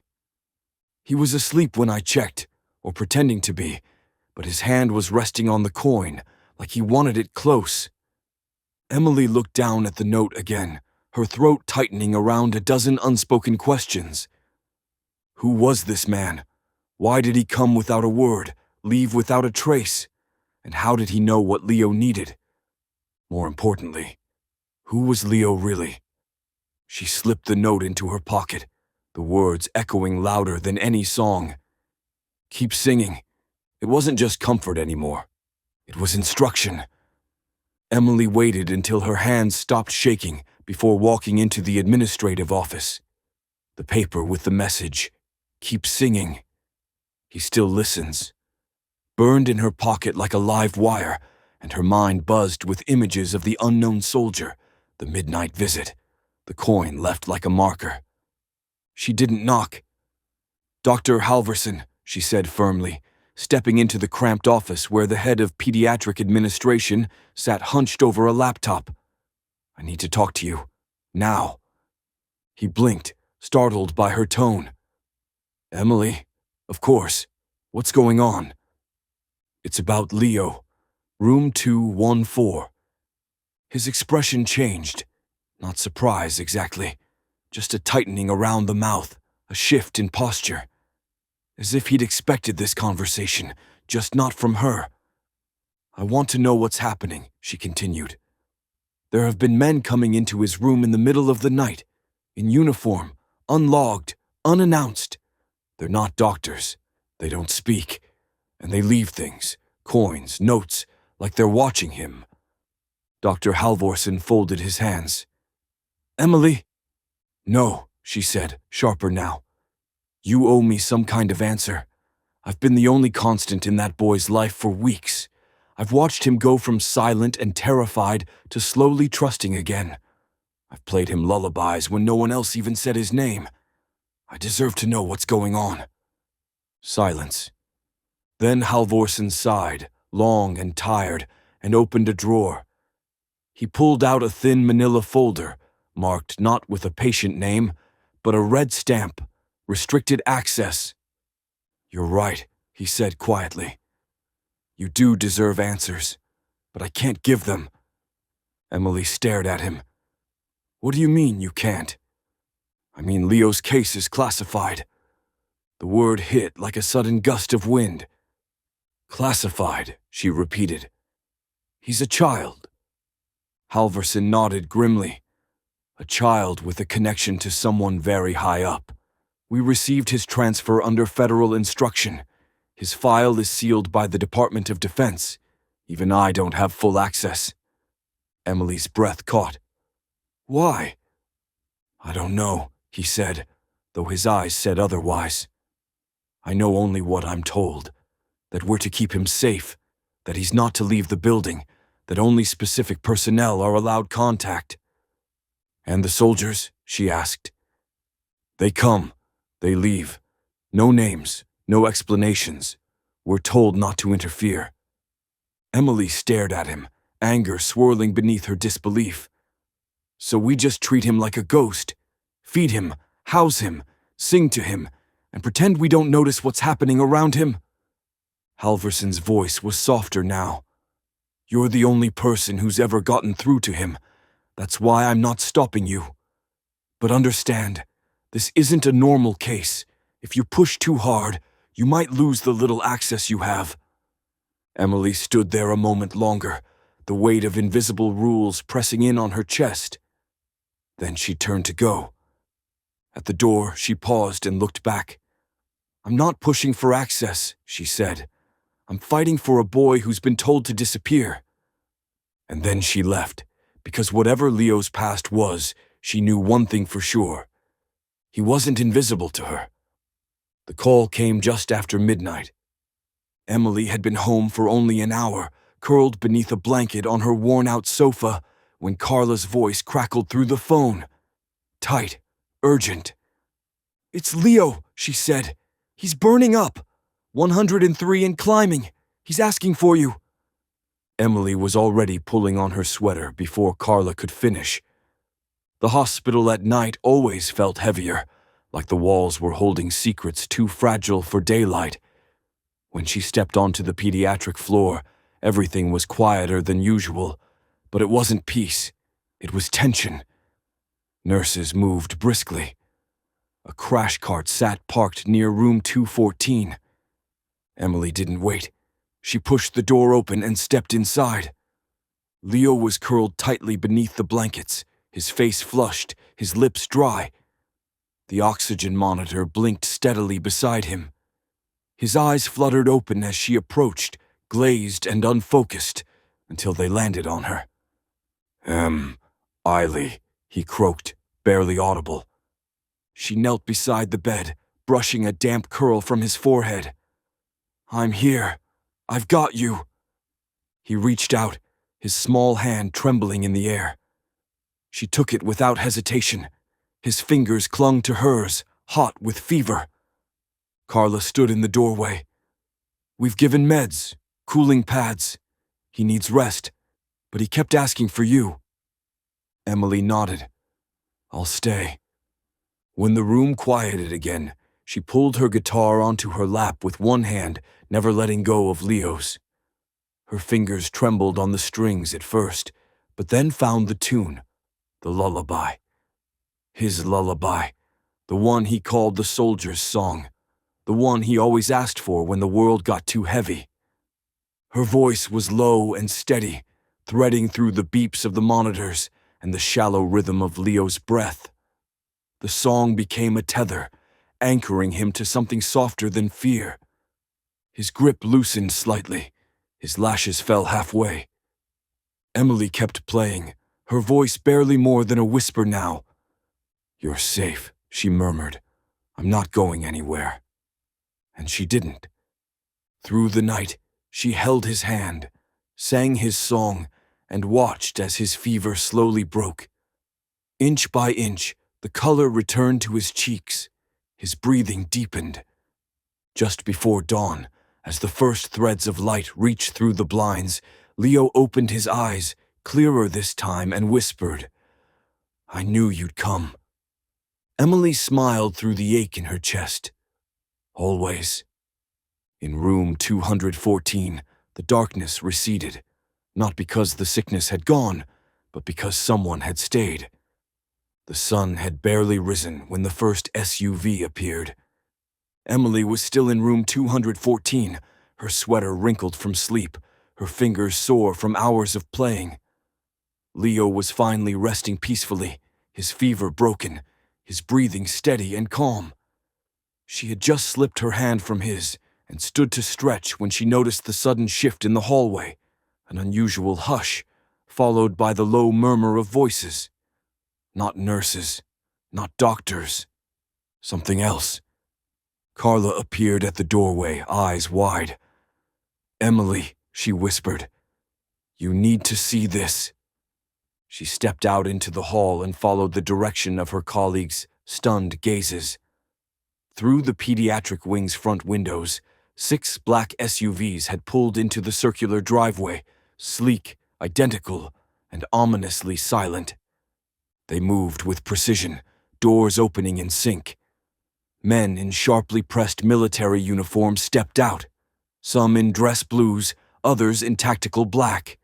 "He was asleep when I checked, or pretending to be, but his hand was resting on the coin, like he wanted it close." Emily looked down at the note again, her throat tightening around a dozen unspoken questions. Who was this man? Why did he come without a word, leave without a trace? And how did he know what Leo needed? More importantly, who was Leo really? She slipped the note into her pocket, the words echoing louder than any song. "Keep singing." It wasn't just comfort anymore. It was instruction. Emily waited until her hands stopped shaking before walking into the administrative office. The paper with the message, "Keep singing. He still listens," burned in her pocket like a live wire, and her mind buzzed with images of the unknown soldier, the midnight visit, the coin left like a marker. She didn't knock. "Dr. Halverson," she said firmly, stepping into the cramped office where the head of pediatric administration sat hunched over a laptop. "I need to talk to you. Now." He blinked, startled by her tone. "Emily, of course. What's going on?" "It's about Leo. Room 214. His expression changed. Not surprise, exactly. Just a tightening around the mouth, a shift in posture. As if he'd expected this conversation, just not from her. "I want to know what's happening," she continued. "There have been men coming into his room in the middle of the night, in uniform, unlogged, unannounced. They're not doctors. They don't speak. And they leave things, coins, notes, like they're watching him." Dr. Halvorsen folded his hands. "Emily?" "No," she said, sharper now. "You owe me some kind of answer. I've been the only constant in that boy's life for weeks. I've watched him go from silent and terrified to slowly trusting again. I've played him lullabies when no one else even said his name. I deserve to know what's going on." Silence. Then Halvorsen sighed, long and tired, and opened a drawer. He pulled out a thin manila folder, marked not with a patient name, but a red stamp, restricted access. "You're right," he said quietly. "You do deserve answers, but I can't give them." Emily stared at him. What do you mean you can't? I mean, Leo's case is classified. The word hit like a sudden gust of wind. Classified, she repeated. He's a child. Halverson nodded grimly. A child with a connection to someone very high up. We received his transfer under federal instruction. His file is sealed by the Department of Defense. Even I don't have full access. Emily's breath caught. Why? I don't know, he said, though his eyes said otherwise. I know only what I'm told, that we're to keep him safe, that he's not to leave the building, that only specific personnel are allowed contact. And the soldiers? She asked. They come, they leave. No names, no explanations. We're told not to interfere. Emily stared at him, anger swirling beneath her disbelief. So we just treat him like a ghost, feed him, house him, sing to him, and pretend we don't notice what's happening around him? Halverson's voice was softer now. You're the only person who's ever gotten through to him. That's why I'm not stopping you. But understand, this isn't a normal case. If you push too hard, you might lose the little access you have. Emily stood there a moment longer, the weight of invisible rules pressing in on her chest. Then she turned to go. At the door, she paused and looked back. I'm not pushing for access, she said. I'm fighting for a boy who's been told to disappear. And then she left, because whatever Leo's past was, she knew one thing for sure. He wasn't invisible to her. The call came just after midnight. Emily had been home for only an hour, curled beneath a blanket on her worn-out sofa, when Carla's voice crackled through the phone. Tight, urgent. It's Leo, she said. He's burning up. 103 and climbing. He's asking for you. Emily was already pulling on her sweater before Carla could finish. The hospital at night always felt heavier, like the walls were holding secrets too fragile for daylight. When she stepped onto the pediatric floor, everything was quieter than usual, but it wasn't peace. It was tension. Nurses moved briskly. A crash cart sat parked near room 214. Emily didn't wait. She pushed the door open and stepped inside. Leo was curled tightly beneath the blankets, his face flushed, his lips dry. The oxygen monitor blinked steadily beside him. His eyes fluttered open as she approached, glazed and unfocused, until they landed on her. Eily, he croaked, barely audible. She knelt beside the bed, brushing a damp curl from his forehead. I'm here. I've got you. He reached out, his small hand trembling in the air. She took it without hesitation. His fingers clung to hers, hot with fever. Carla stood in the doorway. We've given meds, cooling pads. He needs rest, but he kept asking for you. Emily nodded. I'll stay. When the room quieted again, she pulled her guitar onto her lap with one hand, never letting go of Leo's. Her fingers trembled on the strings at first, but then found the tune, the lullaby. His lullaby, the one he called the soldier's song, the one he always asked for when the world got too heavy. Her voice was low and steady, threading through the beeps of the monitors and the shallow rhythm of Leo's breath. The song became a tether, anchoring him to something softer than fear. His grip loosened slightly. His lashes fell halfway. Emily kept playing, her voice barely more than a whisper now. You're safe, she murmured. I'm not going anywhere. And she didn't. Through the night, she held his hand, sang his song, and watched as his fever slowly broke. Inch by inch, the color returned to his cheeks. His breathing deepened. Just before dawn, as the first threads of light reached through the blinds, Leo opened his eyes, clearer this time, and whispered, I knew you'd come. Emily smiled through the ache in her chest. Always. In room 214, the darkness receded, not because the sickness had gone, but because someone had stayed. The sun had barely risen when the first SUV appeared. Emily was still in room 214, her sweater wrinkled from sleep, her fingers sore from hours of playing. Leo was finally resting peacefully, his fever broken, his breathing steady and calm. She had just slipped her hand from his and stood to stretch when she noticed the sudden shift in the hallway, an unusual hush, followed by the low murmur of voices. Not nurses, not doctors, something else. Carla appeared at the doorway, eyes wide. "Emily," she whispered, "you need to see this." She stepped out into the hall and followed the direction of her colleagues' stunned gazes. Through the pediatric wing's front windows, 6 black SUVs had pulled into the circular driveway, sleek, identical, and ominously silent. They moved with precision, doors opening in sync. Men in sharply pressed military uniforms stepped out, some in dress blues, others in tactical black.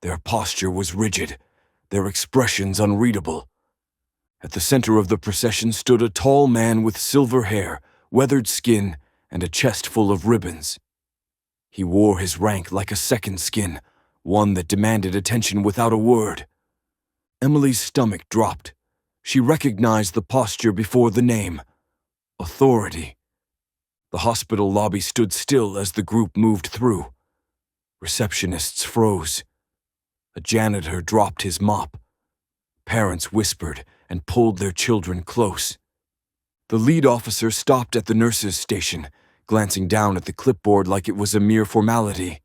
Their posture was rigid, their expressions unreadable. At the center of the procession stood a tall man with silver hair, weathered skin, and a chest full of ribbons. He wore his rank like a second skin, one that demanded attention without a word. Emily's stomach dropped. She recognized the posture before the name. Authority. The hospital lobby stood still as the group moved through. Receptionists froze. A janitor dropped his mop. Parents whispered and pulled their children close. The lead officer stopped at the nurses' station, glancing down at the clipboard like it was a mere formality.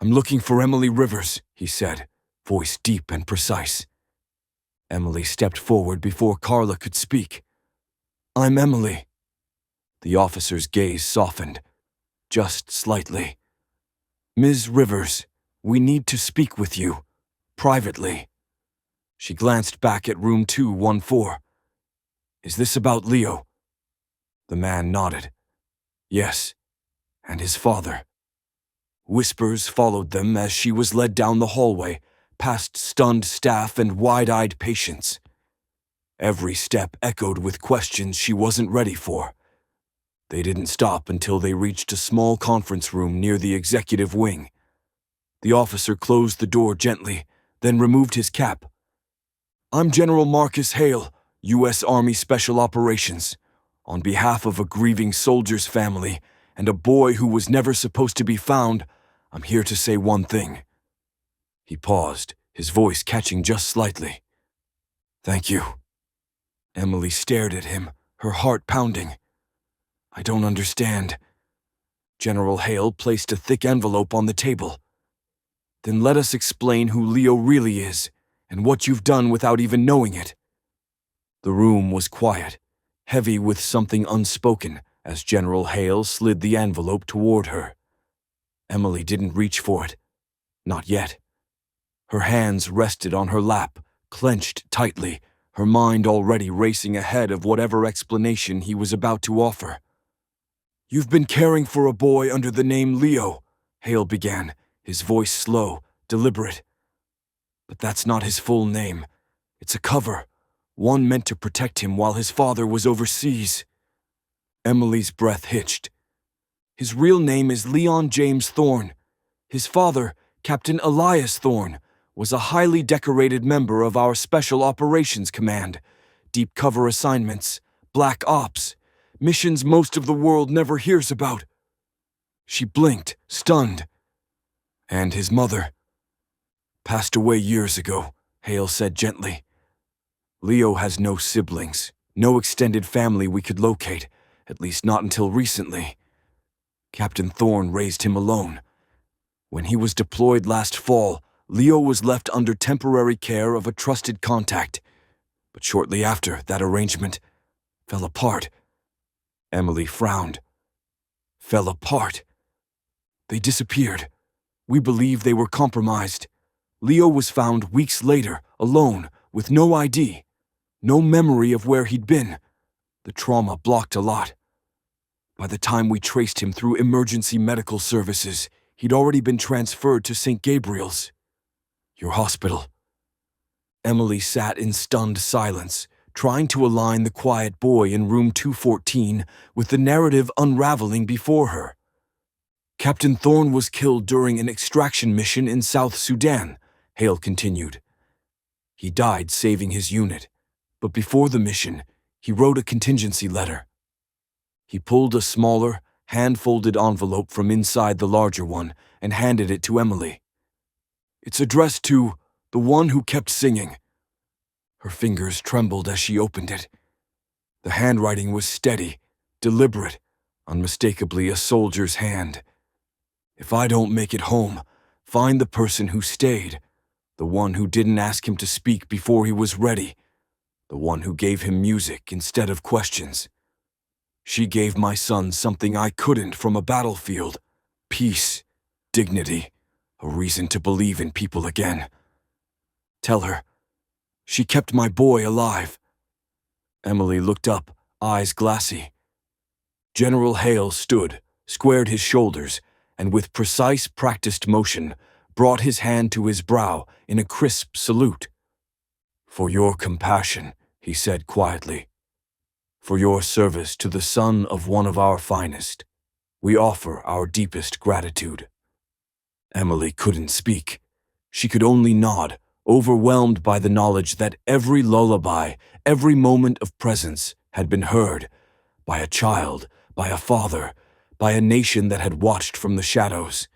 "I'm looking for Emily Rivers," he said, voice deep and precise. Emily stepped forward before Carla could speak. "I'm Emily." The officer's gaze softened, just slightly. "Ms. Rivers, we need to speak with you, privately." She glanced back at room 214. "Is this about Leo?" The man nodded. "Yes, and his father." Whispers followed them as she was led down the hallway, past stunned staff and wide-eyed patients. Every step echoed with questions she wasn't ready for. They didn't stop until they reached a small conference room near the executive wing. The officer closed the door gently, then removed his cap. "I'm General Marcus Hale, U.S. Army Special Operations. On behalf of a grieving soldier's family and a boy who was never supposed to be found, I'm here to say one thing." He paused, his voice catching just slightly. "Thank you." Emily stared at him, her heart pounding. "I don't understand." General Hale placed a thick envelope on the table. "Then let us explain who Leo really is, and what you've done without even knowing it." The room was quiet, heavy with something unspoken, as General Hale slid the envelope toward her. Emily didn't reach for it. Not yet. Her hands rested on her lap, clenched tightly, her mind already racing ahead of whatever explanation he was about to offer. "You've been caring for a boy under the name Leo," Hale began, his voice slow, deliberate. "But that's not his full name. It's a cover, one meant to protect him while his father was overseas." Emily's breath hitched. "His real name is Leon James Thorne. His father, Captain Elias Thorne, was a highly decorated member of our Special Operations Command, deep cover assignments, black ops, missions most of the world never hears about." She blinked, stunned. "And his mother?" "Passed away years ago," Hale said gently. "Leo has no siblings, no extended family we could locate, at least not until recently. Captain Thorne raised him alone. When he was deployed last fall, Leo was left under temporary care of a trusted contact, but shortly after, that arrangement fell apart." Emily frowned. "Fell apart?" "They disappeared. We believe they were compromised. Leo was found weeks later, alone, with no ID, no memory of where he'd been. The trauma blocked a lot. By the time we traced him through emergency medical services, he'd already been transferred to St. Gabriel's. Your hospital." Emily sat in stunned silence, trying to align the quiet boy in room 214 with the narrative unraveling before her. Captain Thorne was killed during an extraction mission in South Sudan, Hale continued. He died saving his unit, but before the mission, he wrote a contingency letter. He pulled a smaller, hand-folded envelope from inside the larger one and handed it to Emily. It's addressed to the one who kept singing. Her fingers trembled as she opened it. The handwriting was steady, deliberate, unmistakably a soldier's hand. If I don't make it home, find the person who stayed, the one who didn't ask him to speak before he was ready, the one who gave him music instead of questions. She gave my son something I couldn't from a battlefield: peace, dignity, a reason to believe in people again. Tell her, she kept my boy alive. Emily looked up, eyes glassy. General Hale stood, squared his shoulders, and with precise, practiced motion, brought his hand to his brow in a crisp salute. For your compassion, he said quietly. For your service to the son of one of our finest, we offer our deepest gratitude. Emily couldn't speak. She could only nod, overwhelmed by the knowledge that every lullaby, every moment of presence had been heard by a child, by a father, by a nation that had watched from the shadows.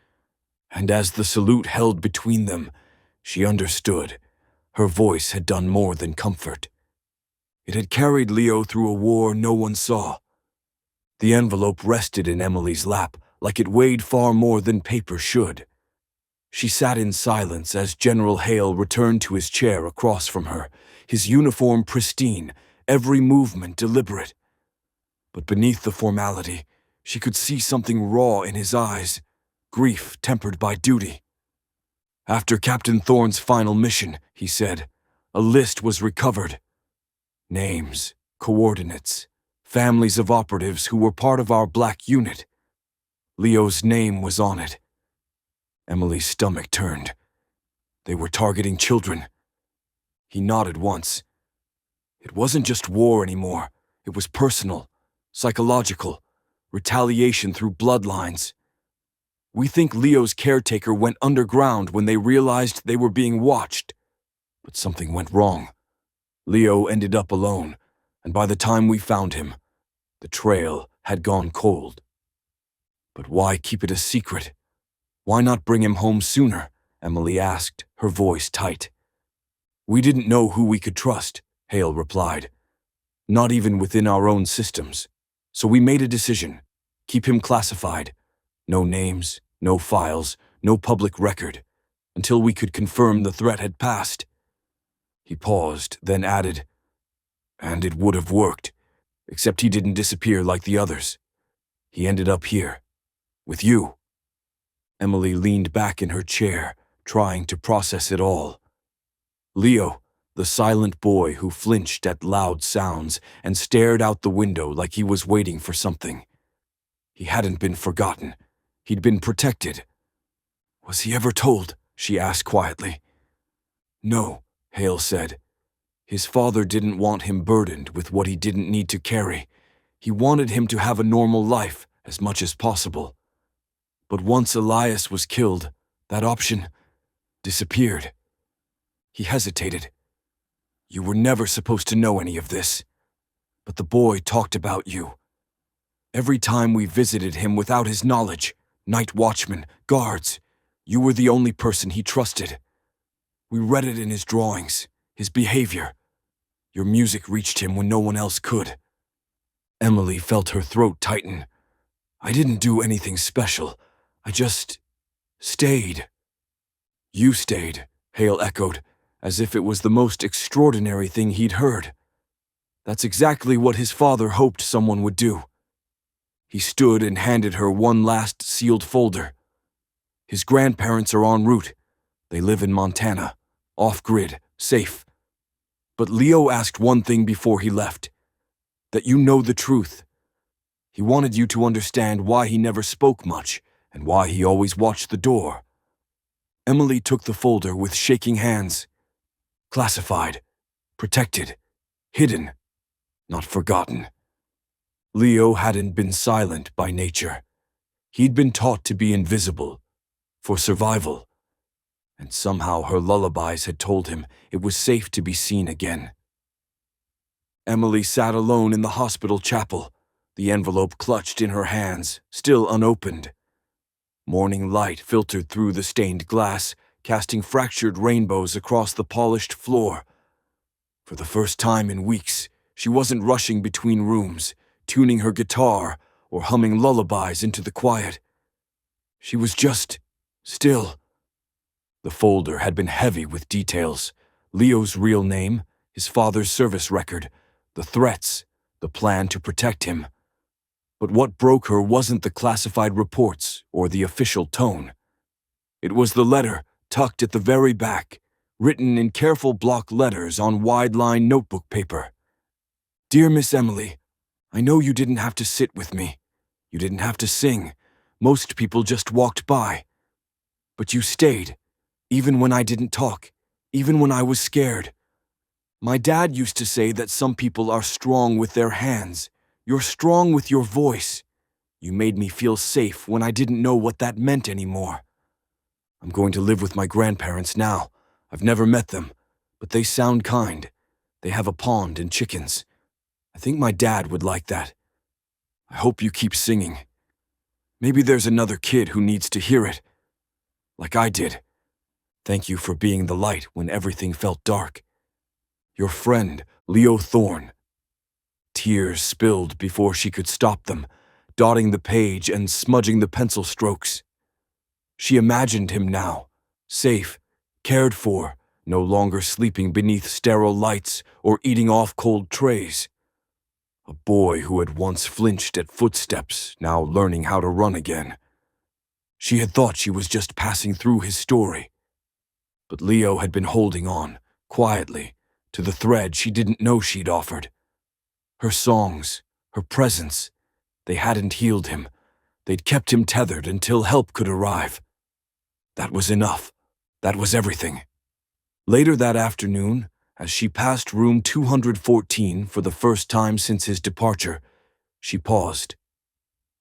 And as the salute held between them, she understood. Her voice had done more than comfort. It had carried Leo through a war no one saw. The envelope rested in Emily's lap like it weighed far more than paper should. She sat in silence as General Hale returned to his chair across from her, his uniform pristine, every movement deliberate. But beneath the formality, she could see something raw in his eyes, grief tempered by duty. After Captain Thorne's final mission, he said, a list was recovered. Names, coordinates, families of operatives who were part of our black unit. Leo's name was on it. Emily's stomach turned. They were targeting children. He nodded once. It wasn't just war anymore. It was personal, psychological, retaliation through bloodlines. We think Leo's caretaker went underground when they realized they were being watched. But something went wrong. Leo ended up alone, and by the time we found him, the trail had gone cold. But why keep it a secret? Why not bring him home sooner? Emily asked, her voice tight. We didn't know who we could trust, Hale replied. Not even within our own systems. So we made a decision. Keep him classified. No names, no files, no public record, until we could confirm the threat had passed. He paused, then added, and it would have worked, except he didn't disappear like the others. He ended up here, with you. Emily leaned back in her chair, trying to process it all. Leo, the silent boy who flinched at loud sounds and stared out the window like he was waiting for something. He hadn't been forgotten. He'd been protected. Was he ever told? She asked quietly. No, Hale said. His father didn't want him burdened with what he didn't need to carry. He wanted him to have a normal life as much as possible. But once Elias was killed, that option disappeared. He hesitated. You were never supposed to know any of this. But the boy talked about you. Every time we visited him without his knowledge, night watchmen, guards, you were the only person he trusted. We read it in his drawings, his behavior. Your music reached him when no one else could. Emily felt her throat tighten. I didn't do anything special. I just stayed. You stayed, Hale echoed, as if it was the most extraordinary thing he'd heard. That's exactly what his father hoped someone would do. He stood and handed her one last sealed folder. His grandparents are en route. They live in Montana, off-grid, safe. But Leo asked one thing before he left, that you know the truth. He wanted you to understand why he never spoke much and why he always watched the door. Emily took the folder with shaking hands. classified, protected, hidden, not forgotten. Leo hadn't been silent by nature. He'd been taught to be invisible, for survival, and somehow her lullabies had told him it was safe to be seen again. Emily sat alone in the hospital chapel, the envelope clutched in her hands, still unopened. Morning light filtered through the stained glass, casting fractured rainbows across the polished floor. For the first time in weeks, she wasn't rushing between rooms, tuning her guitar or humming lullabies into the quiet. She was just still. The folder had been heavy with details: Leo's real name, his father's service record, the threats, the plan to protect him. But what broke her wasn't the classified reports or the official tone. It was the letter, tucked at the very back, written in careful block letters on wide-line notebook paper. Dear Miss Emily, I know you didn't have to sit with me. You didn't have to sing. Most people just walked by. But you stayed, even when I didn't talk, even when I was scared. My dad used to say that some people are strong with their hands. You're strong with your voice. You made me feel safe when I didn't know what that meant anymore. I'm going to live with my grandparents now. I've never met them, but they sound kind. They have a pond and chickens. I think my dad would like that. I hope you keep singing. Maybe there's another kid who needs to hear it, like I did. Thank you for being the light when everything felt dark. Your friend, Leo Thorne. Tears spilled before she could stop them, dotting the page and smudging the pencil strokes. She imagined him now, safe, cared for, no longer sleeping beneath sterile lights or eating off cold trays. A boy who had once flinched at footsteps, now learning how to run again. She had thought she was just passing through his story. But Leo had been holding on, quietly, to the thread she didn't know she'd offered. Her songs, her presence, they hadn't healed him. They'd kept him tethered until help could arrive. That was enough. That was everything. Later that afternoon, as she passed room 214 for the first time since his departure, she paused.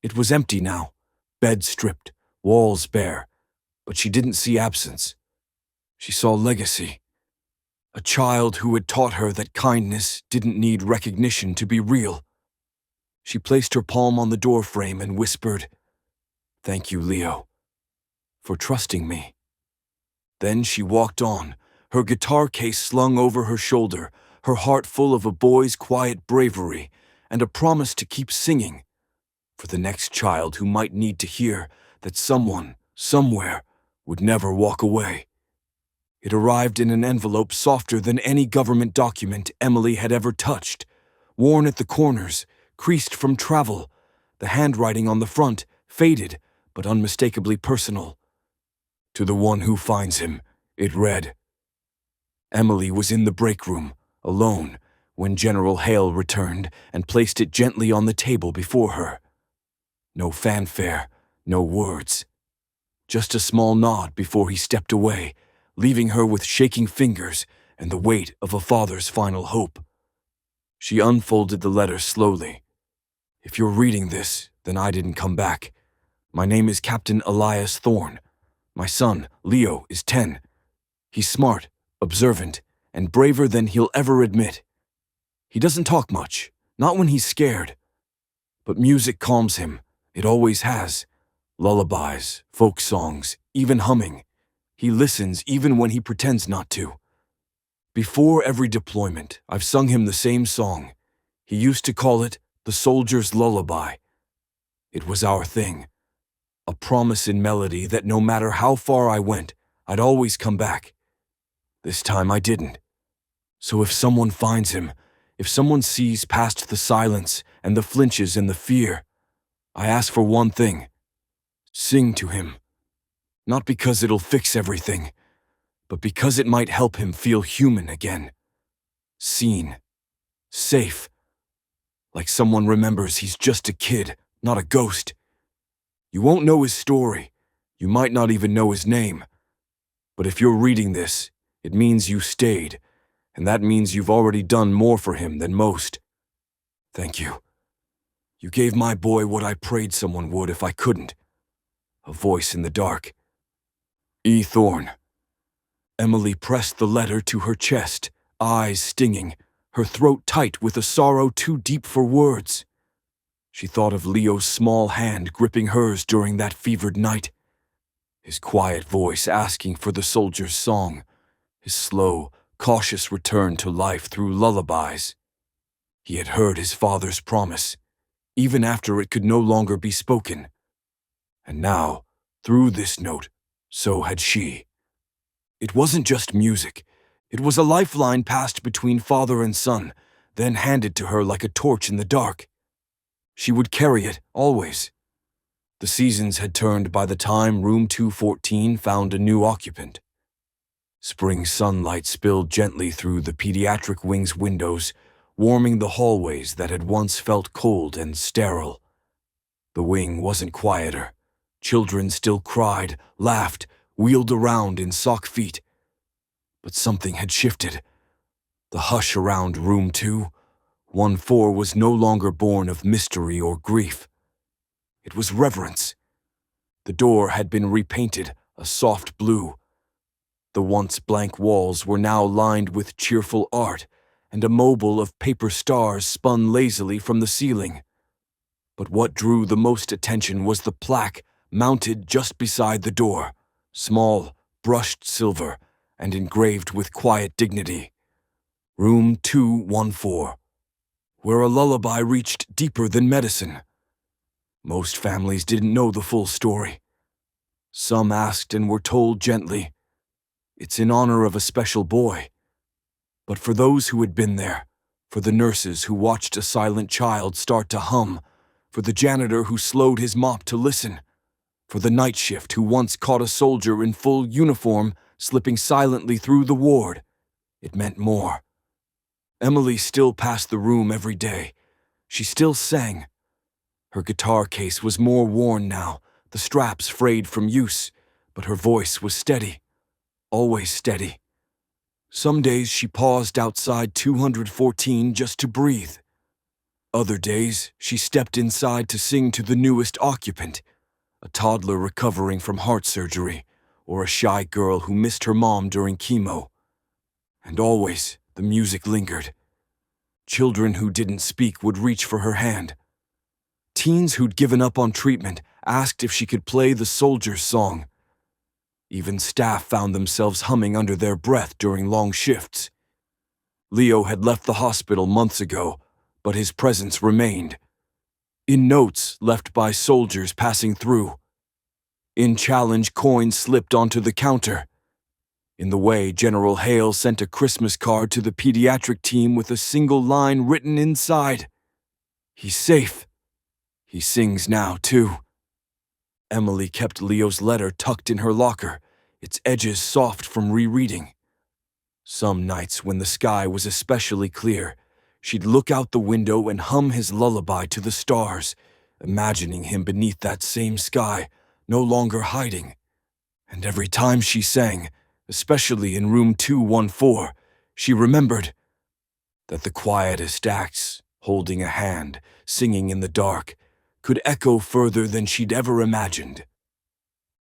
It was empty now, bed stripped, walls bare, but she didn't see absence. She saw legacy. A child who had taught her that kindness didn't need recognition to be real. She placed her palm on the doorframe and whispered, "Thank you, Leo, for trusting me." Then she walked on, her guitar case slung over her shoulder, her heart full of a boy's quiet bravery and a promise to keep singing for the next child who might need to hear that someone, somewhere, would never walk away. It arrived in an envelope softer than any government document Emily had ever touched, worn at the corners, creased from travel, the handwriting on the front faded but unmistakably personal. To the one who finds him, it read. Emily was in the break room, alone, when General Hale returned and placed it gently on the table before her. No fanfare, no words. Just a small nod before he stepped away, leaving her with shaking fingers and the weight of a father's final hope. She unfolded the letter slowly. If you're reading this, then I didn't come back. My name is Captain Elias Thorne. My son, Leo, is 10. He's smart, observant, and braver than he'll ever admit. He doesn't talk much, not when he's scared. But music calms him, it always has. Lullabies, folk songs, even humming. He listens even when he pretends not to. Before every deployment, I've sung him the same song. He used to call it the soldier's lullaby. It was our thing. A promise in melody that no matter how far I went, I'd always come back. This time I didn't. So if someone finds him, if someone sees past the silence and the flinches and the fear, I ask for one thing. Sing to him. Not because it'll fix everything, but because it might help him feel human again. Seen. Safe. Like someone remembers he's just a kid, not a ghost. You won't know his story. You might not even know his name. But if you're reading this, it means you stayed, and that means you've already done more for him than most. Thank you. You gave my boy what I prayed someone would if I couldn't. A voice in the dark. E. Thorne. Emily pressed the letter to her chest, eyes stinging, her throat tight with a sorrow too deep for words. She thought of Leo's small hand gripping hers during that fevered night. His quiet voice asking for the soldier's song, his slow, cautious return to life through lullabies. He had heard his father's promise, even after it could no longer be spoken. And now, through this note, so had she. It wasn't just music. It was a lifeline passed between father and son, then handed to her like a torch in the dark. She would carry it, always. The seasons had turned by the time room 214 found a new occupant. Spring sunlight spilled gently through the pediatric wing's windows, warming the hallways that had once felt cold and sterile. The wing wasn't quieter. Children still cried, laughed, wheeled around in sock feet. But something had shifted. The hush around room 214 was no longer born of mystery or grief. It was reverence. The door had been repainted a soft blue. The once blank walls were now lined with cheerful art, and a mobile of paper stars spun lazily from the ceiling. But what drew the most attention was the plaque mounted just beside the door, small, brushed silver, and engraved with quiet dignity. Room 214, where a lullaby reached deeper than medicine. Most families didn't know the full story. Some asked and were told gently, "It's in honor of a special boy." But for those who had been there, for the nurses who watched a silent child start to hum, for the janitor who slowed his mop to listen, for the night shift who once caught a soldier in full uniform slipping silently through the ward, it meant more. Emily still passed the room every day. She still sang. Her guitar case was more worn now, the straps frayed from use, but her voice was steady, always steady. Some days she paused outside 214 just to breathe. Other days she stepped inside to sing to the newest occupant, a toddler recovering from heart surgery, or a shy girl who missed her mom during chemo. And always the music lingered. Children who didn't speak would reach for her hand. Teens who'd given up on treatment asked if she could play the soldier's song. Even staff found themselves humming under their breath during long shifts. Leo had left the hospital months ago, but his presence remained. In notes left by soldiers passing through. In challenge coins slipped onto the counter. In the way, General Hale sent a Christmas card to the pediatric team with a single line written inside. "He's safe. He sings now, too." Emily kept Leo's letter tucked in her locker, its edges soft from rereading. Some nights when the sky was especially clear, she'd look out the window and hum his lullaby to the stars, imagining him beneath that same sky, no longer hiding. And every time she sang, especially in room 214, she remembered that the quietest acts, holding a hand, singing in the dark, could echo further than she'd ever imagined.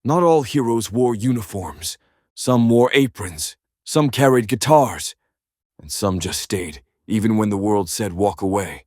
Not all heroes wore uniforms. Some wore aprons, some carried guitars, and some just stayed, even when the world said walk away.